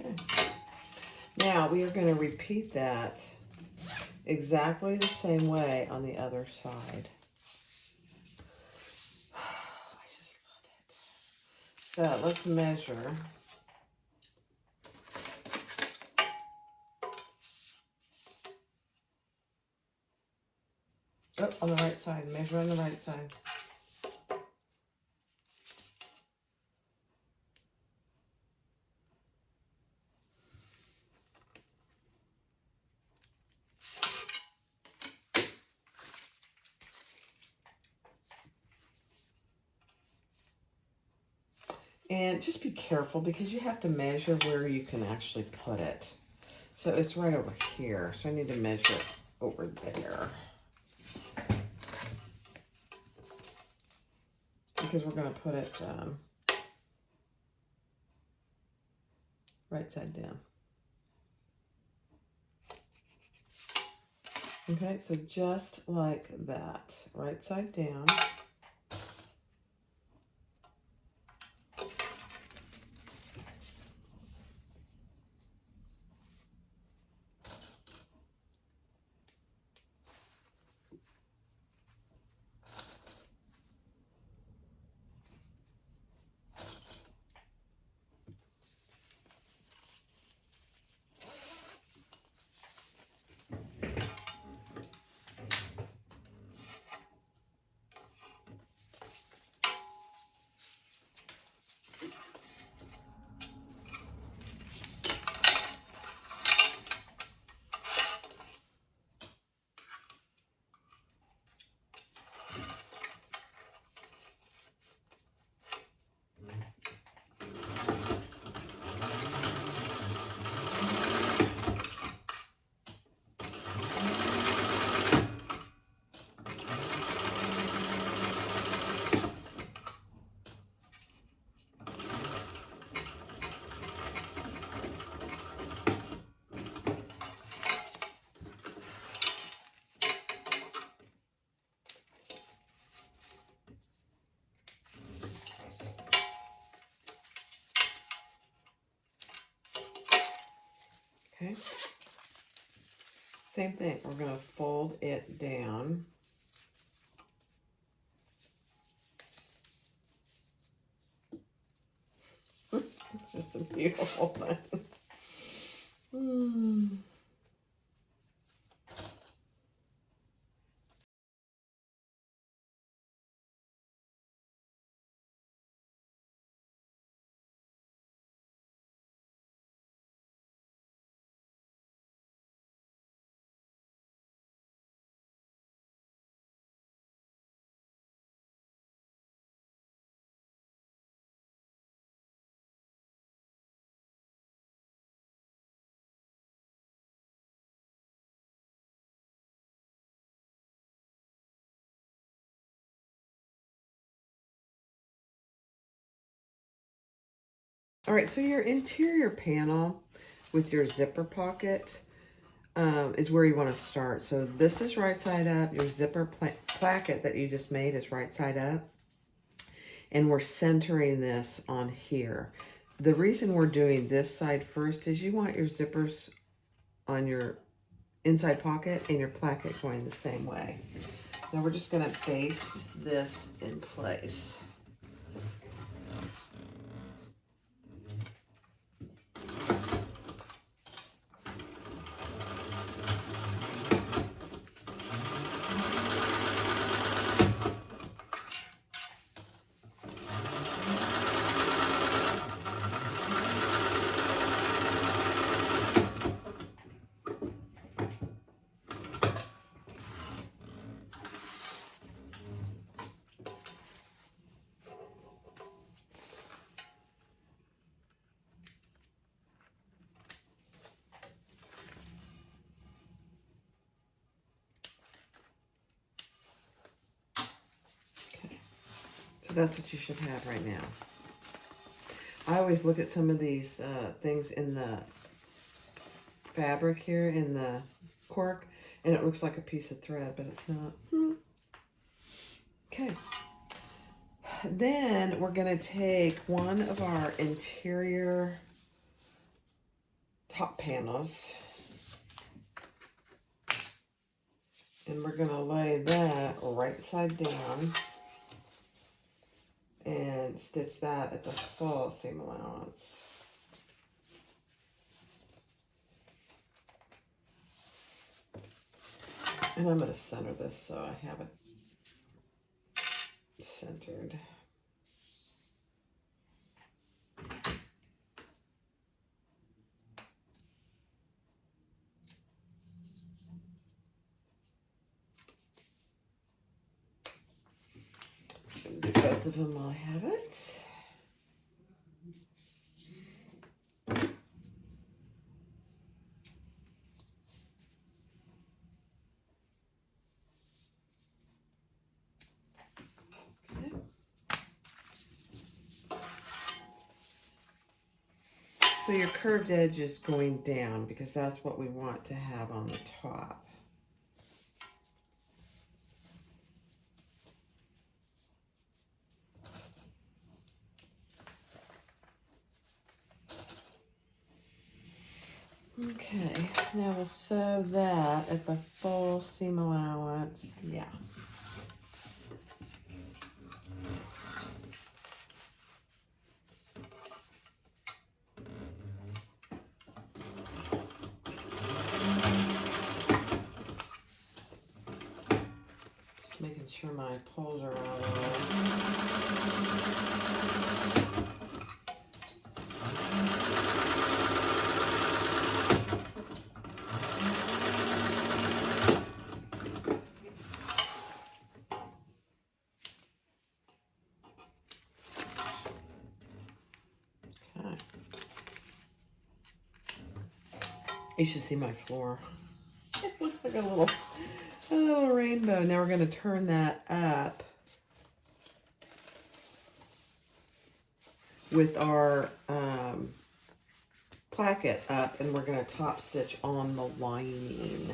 Okay. Now we are going to repeat that exactly the same way on the other side. I just love it. So let's measure. Oh, on the right side. Measure on the right side. And just be careful because you have to measure where you can actually put it. So it's right over here. So I need to measure it over there. Because we're going to put it right side down. Okay, so just like that, right side down. Okay. Same thing. We're going to fold it down. It's just a beautiful thing. All right, so your interior panel with your zipper pocket is where you want to start. So this is right side up. Your zipper placket that you just made is right side up. And we're centering this on here. The reason we're doing this side first is you want your zippers on your inside pocket and your placket going the same way. Now we're just going to baste this in place. So that's what you should have right now. I always look at some of these things in the fabric here, in the cork, and it looks like a piece of thread, but it's not. Okay. Then we're going to take one of our interior top panels. And we're going to lay that right side down and stitch that at the full seam allowance. And I'm going to center this so I have it centered. Do both of them while I have it. Okay. So your curved edge is going down because that's what we want to have on the top. Okay, now we'll sew that at the full seam allowance. Yeah. Just making sure my poles are all okay. You should see my floor. It looks like a little rainbow. Now we're going to turn that up with our placket up, and we're going to top stitch on the lining.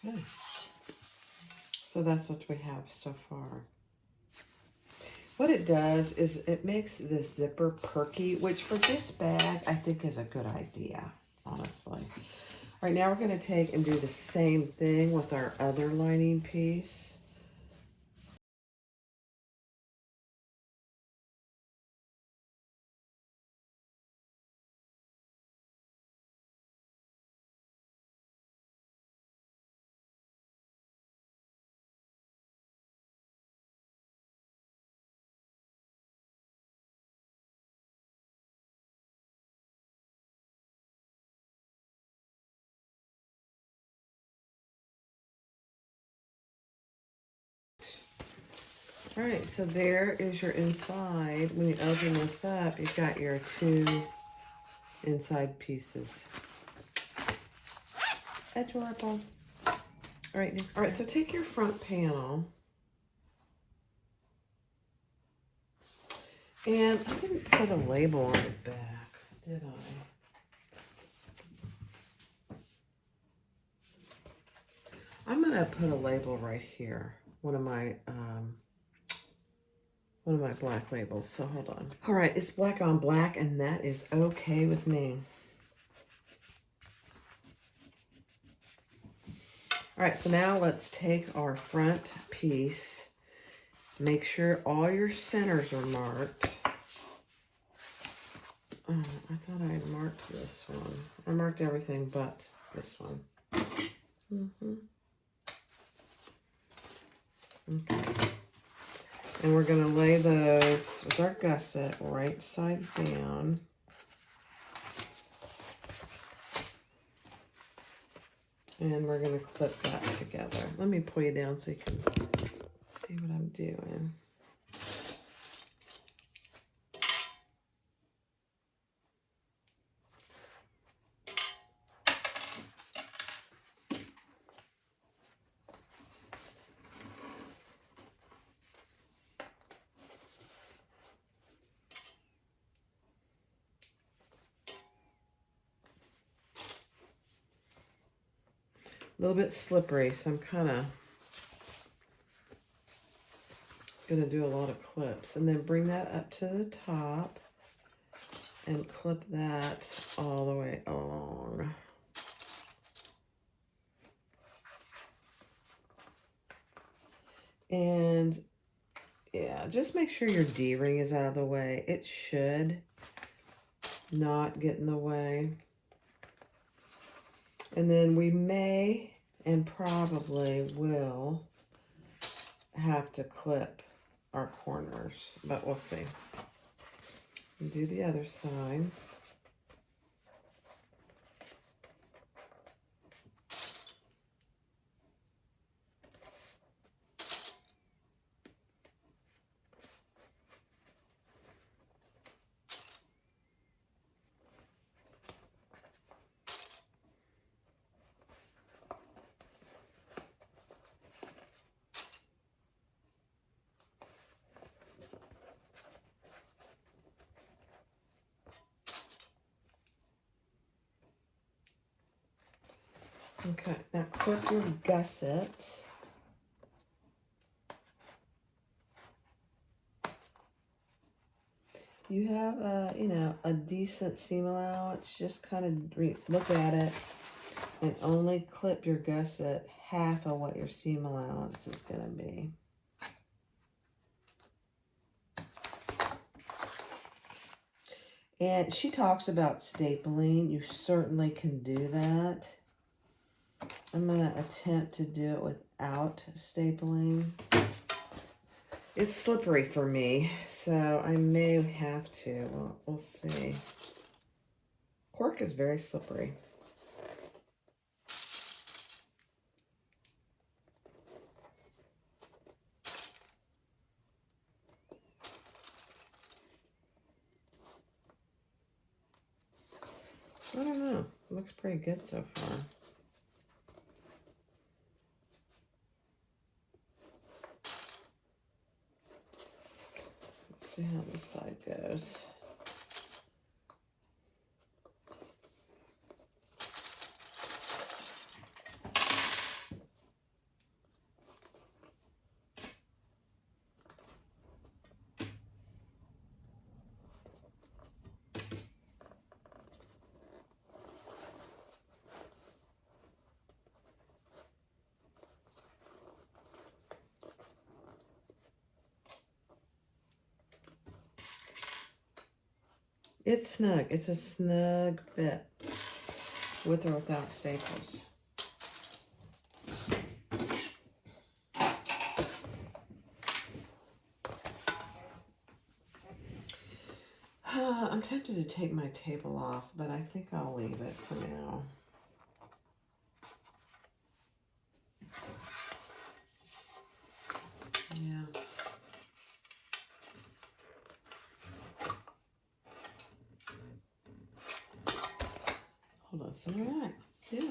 Okay. So that's what we have so far. What it does is it makes this zipper perky, which for this bag, I think is a good idea, honestly. All right, now we're going to take and do the same thing with our other lining piece. All right, so there is your inside. When you open this up, you've got your two inside pieces. Adorable. All right, next. All right, so take your front panel. And I didn't put a label on the back, did I? I'm gonna put a label right here. One of my black labels, so hold on. All right, it's black on black, and that is okay with me. All right, so now let's take our front piece. Make sure all your centers are marked. Oh, I thought I had marked this one. I marked everything but this one. Okay. And we're going to lay those with our gusset right side down. And we're going to clip that together. Let me pull you down so you can see what I'm doing. A little bit slippery, so I'm kind of going to do a lot of clips. And then bring that up to the top and clip that all the way along. And yeah, just make sure your D-ring is out of the way. It should not get in the way. And then we may and probably will have to clip our corners, but we'll see. Do the other side. Okay, now clip your gusset. You have a decent seam allowance. Just kind of look at it and only clip your gusset half of what your seam allowance is going to be. And she talks about stapling. You certainly can do that. I'm going to attempt to do it without stapling. It's slippery for me, so I may have to. Well, we'll see. Cork is very slippery. I don't know. It looks pretty good so far. Let's see how this side goes. It's snug. It's a snug fit with or without staples. I'm tempted to take my table off, but I think I'll leave it for now. Yeah. Hold on, so all right. Yeah.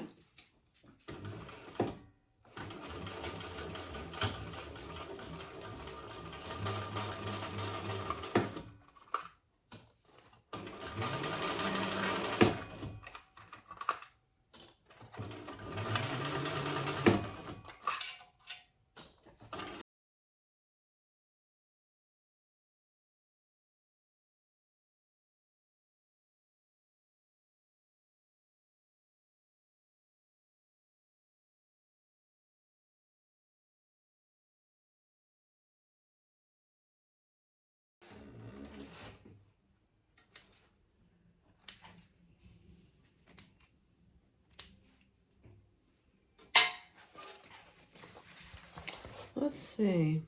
Let's see.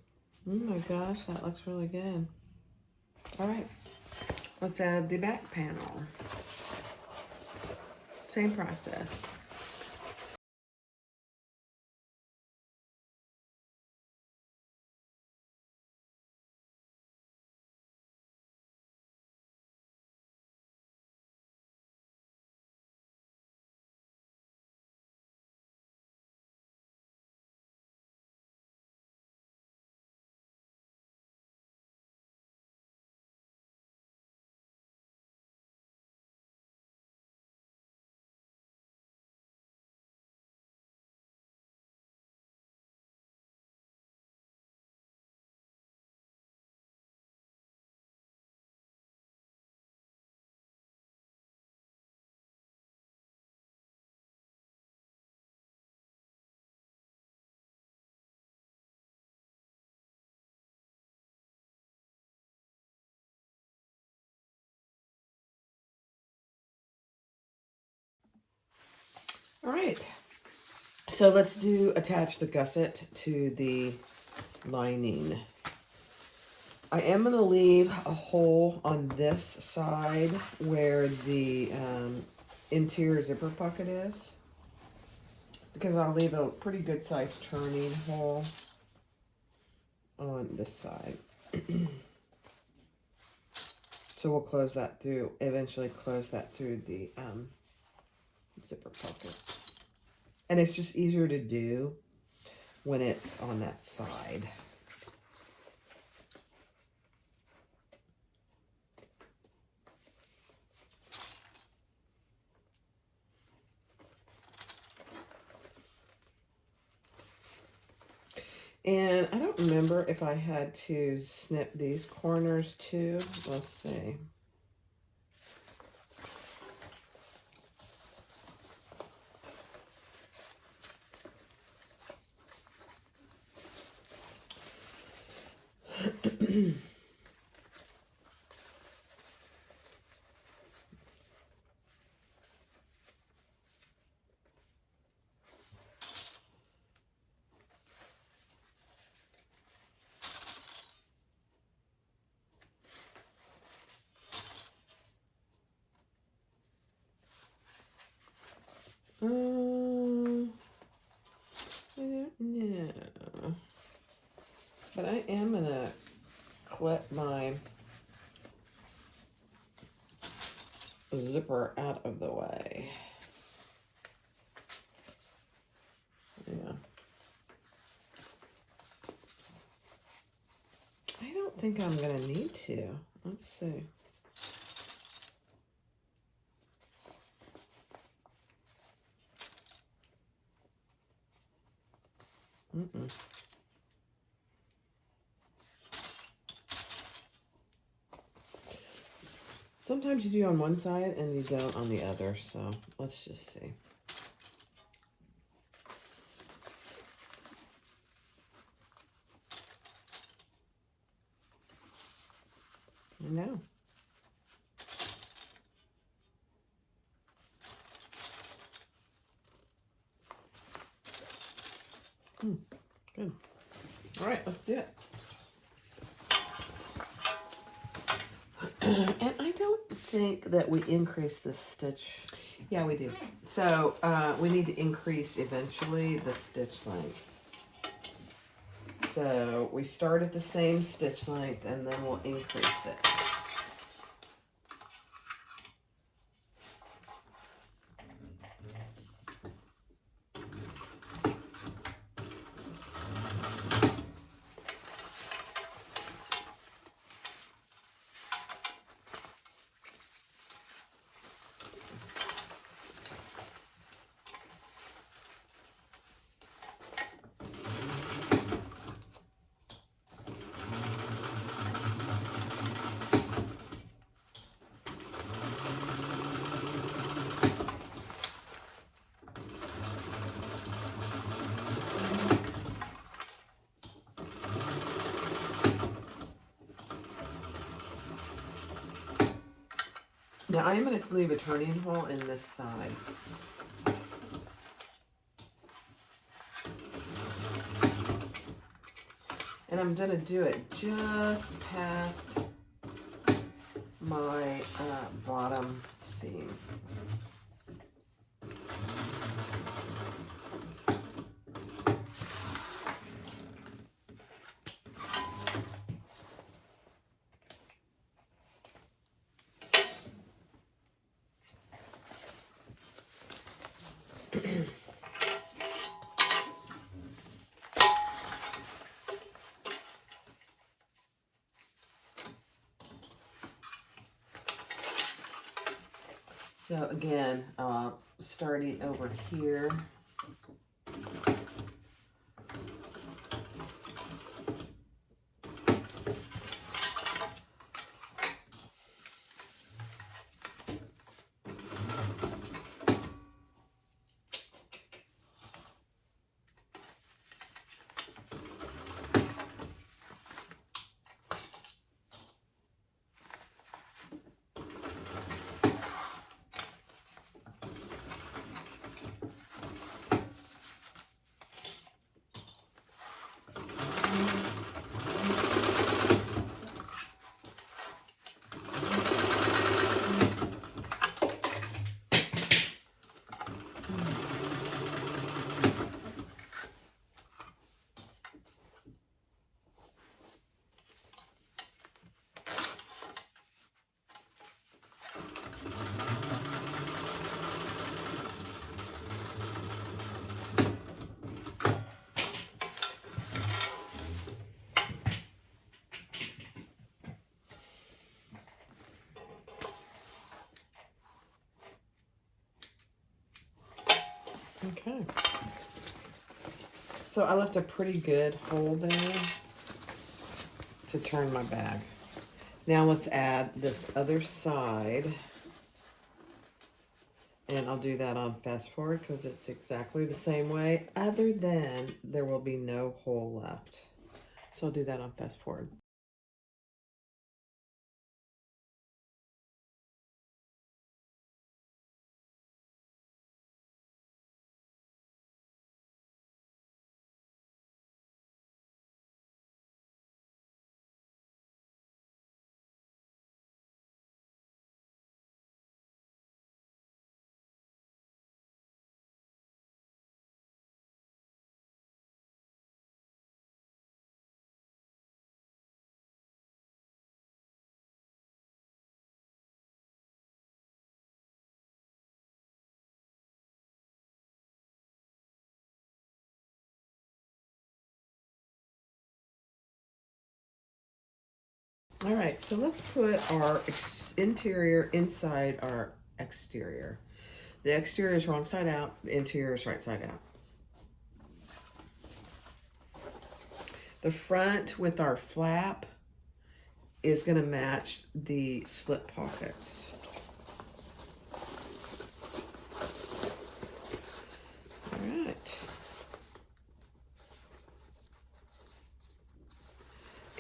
Oh my gosh, that looks really good. All right, let's add the back panel. Same process. All right. So let's attach the gusset to the lining. I am going to leave a hole on this side where the interior zipper pocket is, because I'll leave a pretty good sized turning hole on this side. So we'll close that through, eventually close that through the zipper pocket. And it's just easier to do when it's on that side. And I don't remember if I had to snip these corners too. Let's see. I don't know. But I am going to clip my zipper out of the way. Yeah. I don't think I'm going to need to. Let's see. Sometimes you do on one side and you don't on the other, so let's just see. I know. Good. All right, let's do it. And I don't think that we increase the stitch. Yeah, we do. So we need to increase eventually the stitch length. So we start at the same stitch length and then we'll increase it. Now I am going to leave a turning hole in this side. And I'm going to do it just past my bottom seam. So again, starting over here, Okay. So I left a pretty good hole there to turn my bag. Now let's add this other side. And I'll do that on fast forward because it's exactly the same way, other than there will be no hole left. So I'll do that on fast forward. All right, so let's put our interior inside our exterior. The exterior is wrong side out, the interior is right side out. The front with our flap is going to match the slip pockets. All right.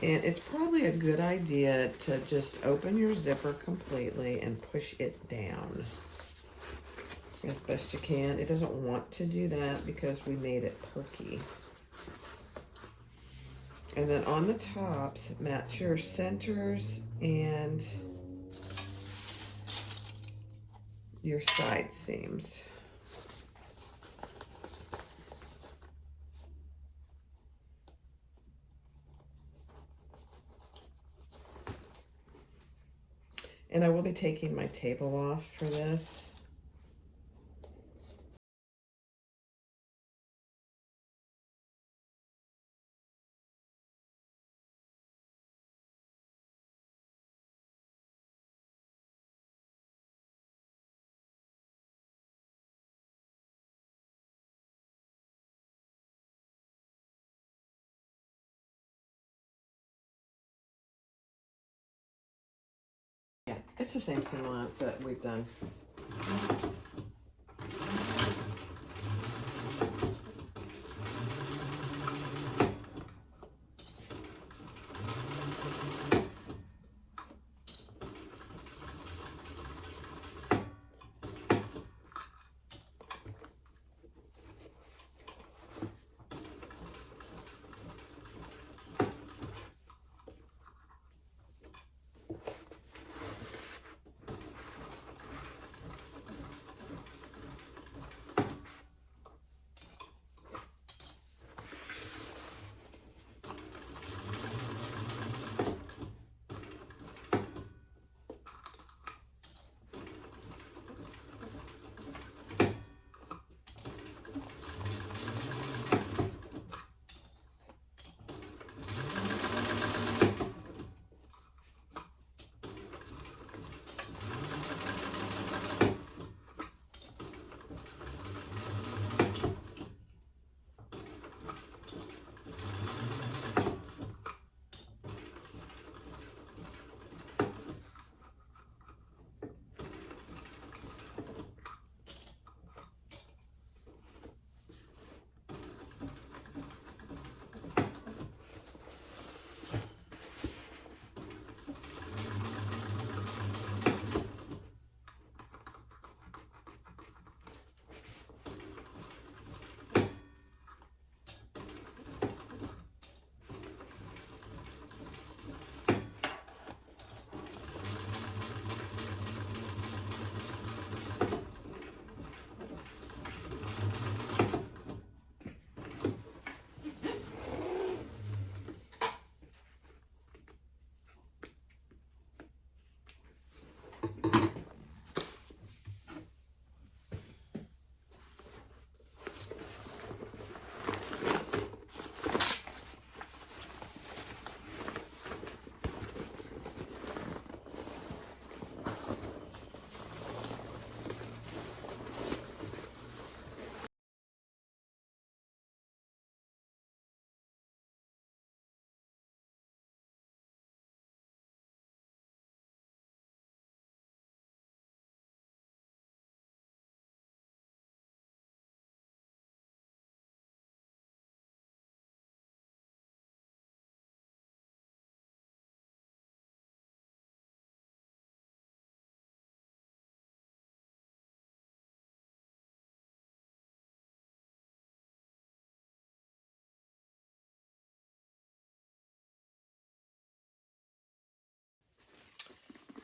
And it's probably a good idea to just open your zipper completely and push it down as best you can. It doesn't want to do that because we made it perky. And then on the tops, match your centers and your side seams. And I will be taking my table off for this. Yeah, it's the same seam allowance that we've done.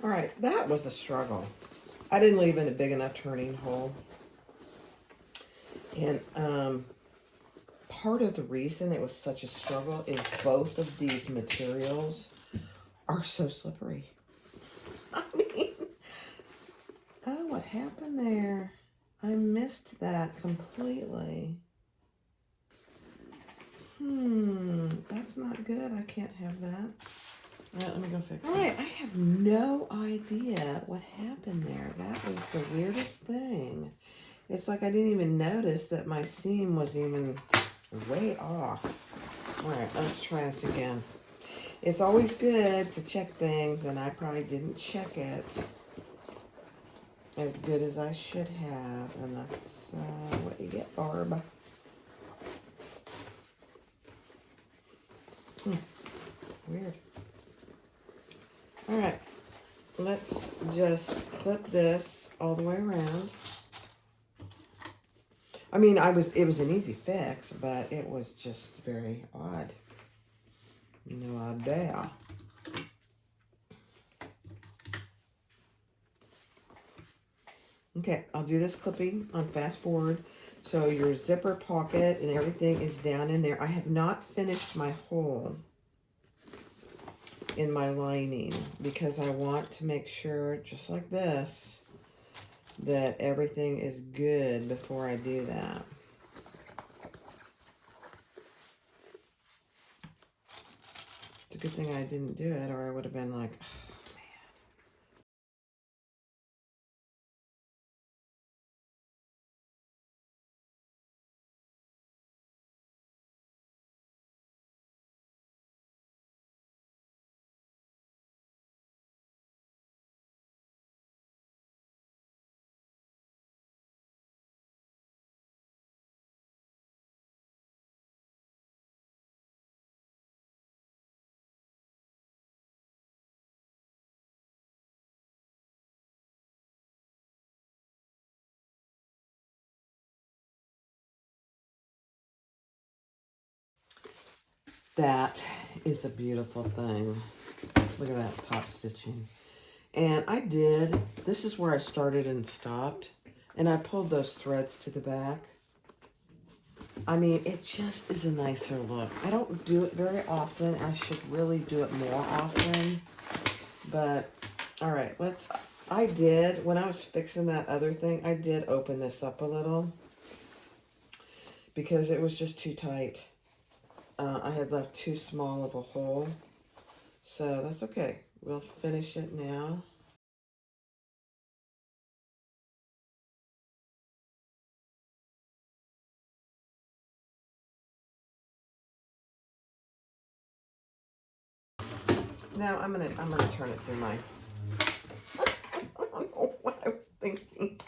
All right, that was a struggle. I didn't leave in a big enough turning hole. And part of the reason it was such a struggle is both of these materials are so slippery. I mean, oh, what happened there? I missed that completely. That's not good. I can't have that. All right, let me go fix it. All right, I have no idea what happened there. That was the weirdest thing. It's like I didn't even notice that my seam was even way off. All right, let's try this again. It's always good to check things, and I probably didn't check it as good as I should have, and that's what you get, Barb. Weird. All right, let's just clip this all the way around. I mean, it was an easy fix, but it was just very odd. No idea. Okay, I'll do this clipping on fast forward. So your zipper pocket and everything is down in there. I have not finished my hole in my lining because I want to make sure, just like this, that everything is good before I do that. It's a good thing I didn't do it, or I would have been like, oh, man. That is a beautiful thing. Look at that top stitching. And this is where I started and stopped. And I pulled those threads to the back. I mean, it just is a nicer look. I don't do it very often. I should really do it more often. But, all right, when I was fixing that other thing, I did open this up a little. Because it was just too tight. I had left too small of a hole. So that's okay. We'll finish it now. Now I'm gonna turn it through my I don't know what I was thinking.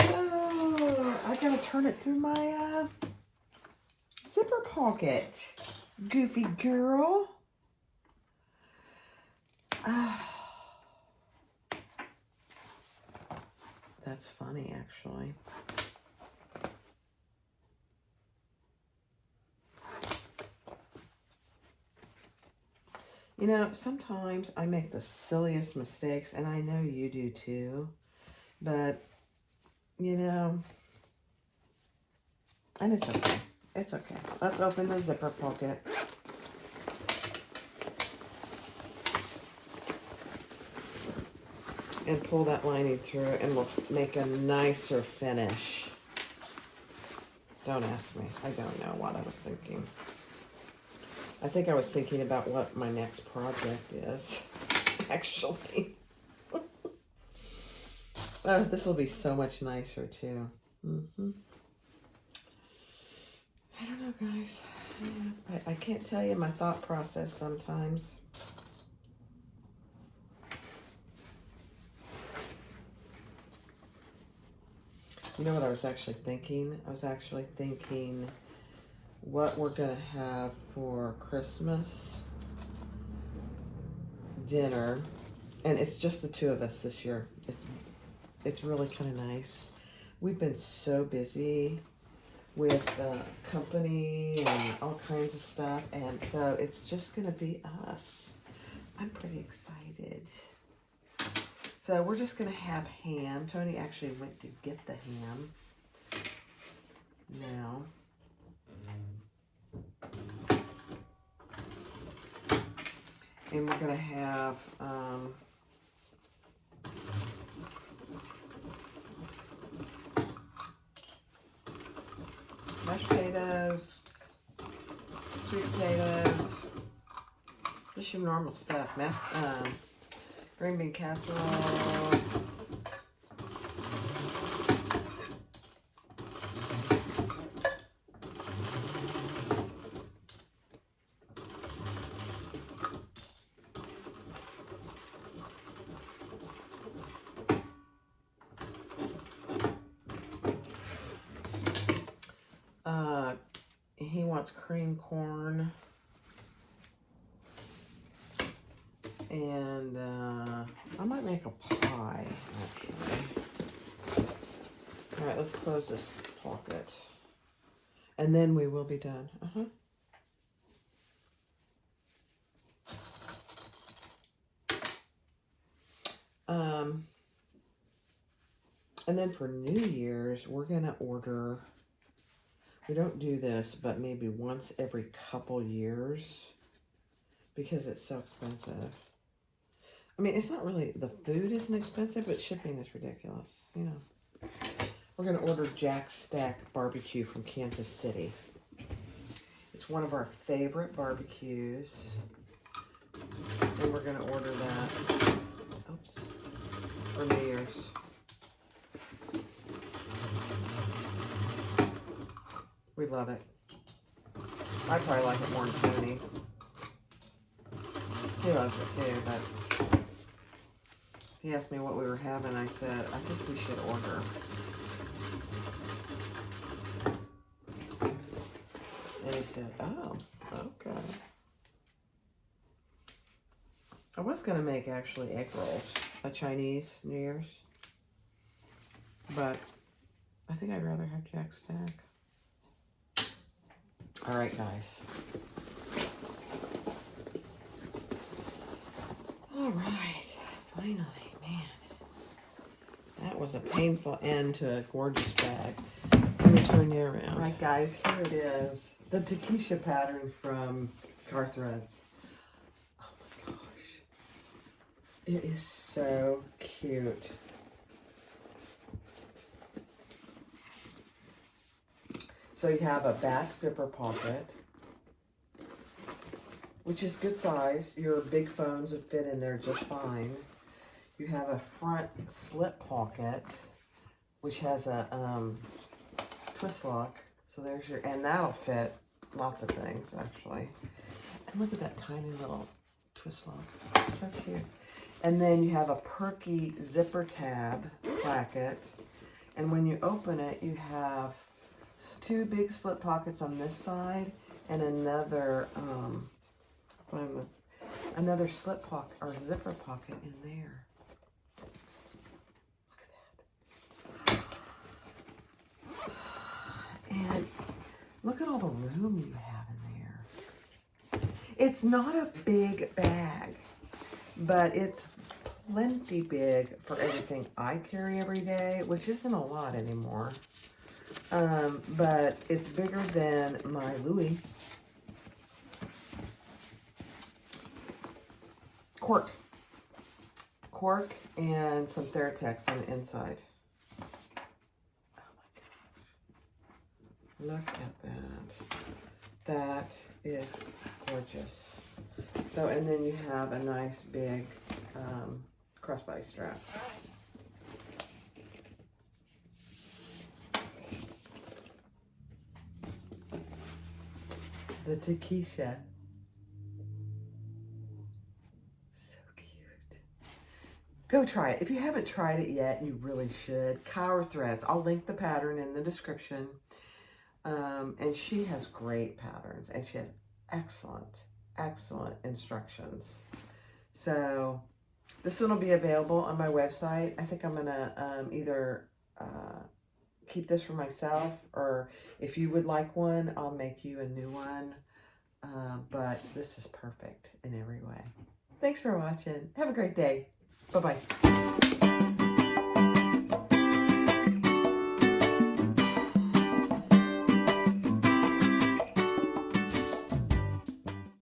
Oh, I gotta turn it through my zipper pocket. Goofy girl. That's funny, actually. You know, sometimes I make the silliest mistakes, and I know you do too. But, you know, and it's okay. It's okay. Let's open the zipper pocket. And pull that lining through, and we'll make a nicer finish. Don't ask me. I don't know what I was thinking. I think I was thinking about what my next project is, actually. This will be so much nicer, too. I don't know, guys. Yeah, I can't tell you my thought process sometimes. You know what I was actually thinking? I was actually thinking what we're going to have for Christmas dinner. And it's just the two of us this year. It's really kind of nice. We've been so busy with company and all kinds of stuff. And so it's just going to be us. I'm pretty excited. So we're just going to have ham. Tony actually went to get the ham. Now. And we're going to have mashed potatoes, sweet potatoes, just your normal stuff. Green bean casserole. He wants cream corn. And I might make a pie, actually. All right, let's close this pocket. And then we will be done. And then for New Year's, we're going to order, we don't do this, but maybe once every couple years because it's so expensive. I mean, it's not really, the food isn't expensive, but shipping is ridiculous, you know. We're going to order Jack Stack Barbecue from Kansas City. It's one of our favorite barbecues. And we're going to order that, oops, for New Year's. We love it. I probably like it more than Tony. He loves it too, but he asked me what we were having. I said, I think we should order. And he said, oh, okay. I was going to make actually egg rolls, a Chinese New Year's. But I think I'd rather have Jack Stack. All right, guys. All right. Finally, man. That was a painful end to a gorgeous bag. Let me turn you around. All right, guys. Here it is. The Takisha pattern from Kaur Threads. Oh, my gosh. It is so cute. So you have a back zipper pocket, which is good size. Your big phones would fit in there just fine. You have a front slip pocket, which has a twist lock. So there's your, and that'll fit lots of things actually. And look at that tiny little twist lock, so cute. And then you have a perky zipper tab bracket. And when you open it, you have two big slip pockets on this side and another another slip pocket or zipper pocket in there. Look at that. And look at all the room you have in there. It's not a big bag, but it's plenty big for everything I carry every day, which isn't a lot anymore. But it's bigger than my Louis. Cork and some Theratex on the inside. Oh my gosh. Look at that. That is gorgeous. So, and then you have a nice big crossbody strap. The Takisha. So cute. Go try it. If you haven't tried it yet, you really should. Kaur Threads. I'll link the pattern in the description. And she has great patterns. And she has excellent instructions. So this one will be available on my website. I think I'm going to either keep this for myself, or if you would like one, I'll make you a new one. But this is perfect in every way. Thanks for watching. Have a great day. Bye-bye.